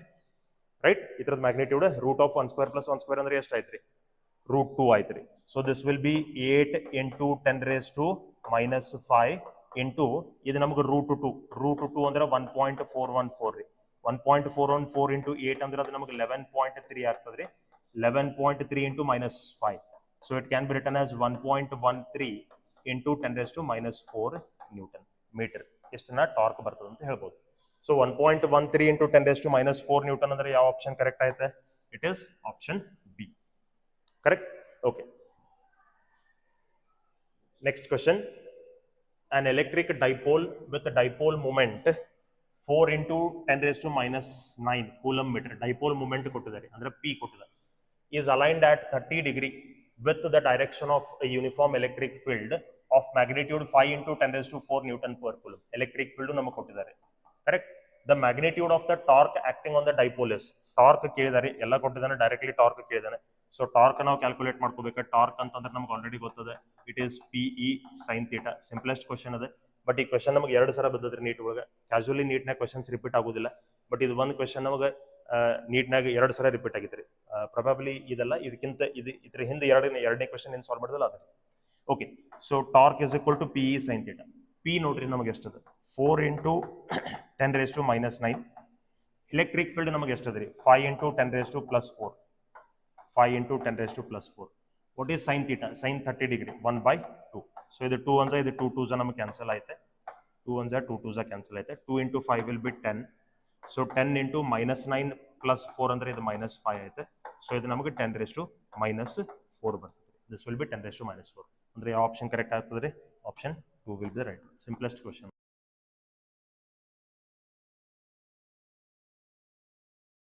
ರೈಟ್. ಇದ್ರದ್ದು magnitude root of 1 square plus 1 square ಅಂದ್ರೆ ಎಷ್ಟು ಆಯ್ತ್ರಿ? ರೂಟ್ 2 ಆಯ್ತ್ರಿ. So this will B 8 into 10 raised to minus 5 into ಇದು ನಮಗೆ ರೂಟ್ 2 ಅಂದ್ರೆ 1.414 ರೀ. 1.414 into 8 ಅಂದ್ರೆ ಅದು ನಮಗೆ 11.3 ಆಗ್ತದ್ರಿ. 11.3 into minus 5. So it can be written as 1.13 into 10 raised to minus 4 Newton meter. ಇಷ್ಟನ್ನ torque ಬರ್ತದೆ ಅಂತ ಹೇಳ್ಬೋದು. So 1.13 into 10 raised to minus 4 Newton ಅಂದ್ರೆ ಯಾವ ಆಪ್ಷನ್ ಕರೆಕ್ಟ್ ಆಯ್ತೆ? It is option B, correct. Okay, next question. An electric dipole with a dipole moment 4 into 10 raised to minus 9 coulomb meter. Dipole moment ಕೊಟ್ಟಿದ್ದಾರೆ ಅಂದ್ರೆ P ಕೊಟ್ಟಿದ್ದಾರೆ. Is aligned at 30 degree with the direction of a uniform electric field of magnitude 5 into 10 raised to 4 Newton per coulomb. Electric field ನಮಗೆ ಕೊಟ್ಟಿದ್ದಾರೆ, correct. The magnitude of the torque acting on the dipole is. Torque ಕೇಳಿದಾರೆ, ಎಲ್ಲ ಕೊಟ್ಟಿದ್ದಾನೆ, directly torque ಕೇಳಿದಾನೆ. So torque ನಾವು calculate ಮಾಡ್ಕೋಬೇಕು. Torque ಅಂತಂದ್ರೆ ನಮ್ಗೆ ಆಲ್ರೆಡಿ ಗೊತ್ತದೆ, it is PE sin theta. Simplest question ಅದ, ಬಟ್ ಈ ಕ್ವಶನ್ ನಮಗೆ 2 ಸಲ ಬಂದದ್ರಿ ನೀಟ್ ಒಳಗೆ. ಕ್ಯಾಶುವಲಿ ನೀಟ್ನಾಗ ಕ್ವಶನ್ಸ್ ರಿಪೀಟ್ ಆಗೋದಿಲ್ಲ, ಬಟ್ ಇದು ಒಂದು ಕ್ವಶನ್ ನಮಗೆ ನೀಟ್ನಾಗ 2 ಸಲ ರಿಪೀಟ್ ಆಗಿದ್ರಿ. ಪ್ರೊಬಾಬ್ಲಿ ಇದೆಲ್ಲ ಇದಕ್ಕಿಂತ ಇದ್ರ ಹಿಂದೆ ಎರಡನೇ ಕ್ವಶನ್ ಏನು ಸಾಲ್ವ್ ಮಾಡಿದಲ್ಲ ಅದ. Okay, so torque is equal to PE sin theta. P ನೋಡ್ರಿ ನಮಗೆ ಎಷ್ಟದ? 4 into 10 raised to minus 9. Electric field ನಮಗೆ ಎಷ್ಟದ್ರಿ? 5 into 10 raised to plus 4. 5 into 10 raised to plus 4. What is sin theta? Sin 30 degree, 1/2. So ಇದು 2 1 ಇದು 2 2 ನಮಗೆ cancel ಆಯ್ತೆ. 2 1 2 2 cancel ಆಯ್ತೆ. 2 into 5 will be 10. So 10 into minus 9 plus 4 ಅಂದ್ರೆ ಇದು minus 5 ಆಯ್ತೆ. ಸೊ ಇದು ನಮಗೆ 10 raised to minus 4 ಬರ್ತದೆ. This will be 10 raised to minus 4. ಅಂದ್ರೆ ಯಾವ ಆಪ್ಷನ್ ಕರೆಕ್ಟ್ ಆಗ್ತದ್ರಿ? Option 2 will be the right. Simplest question.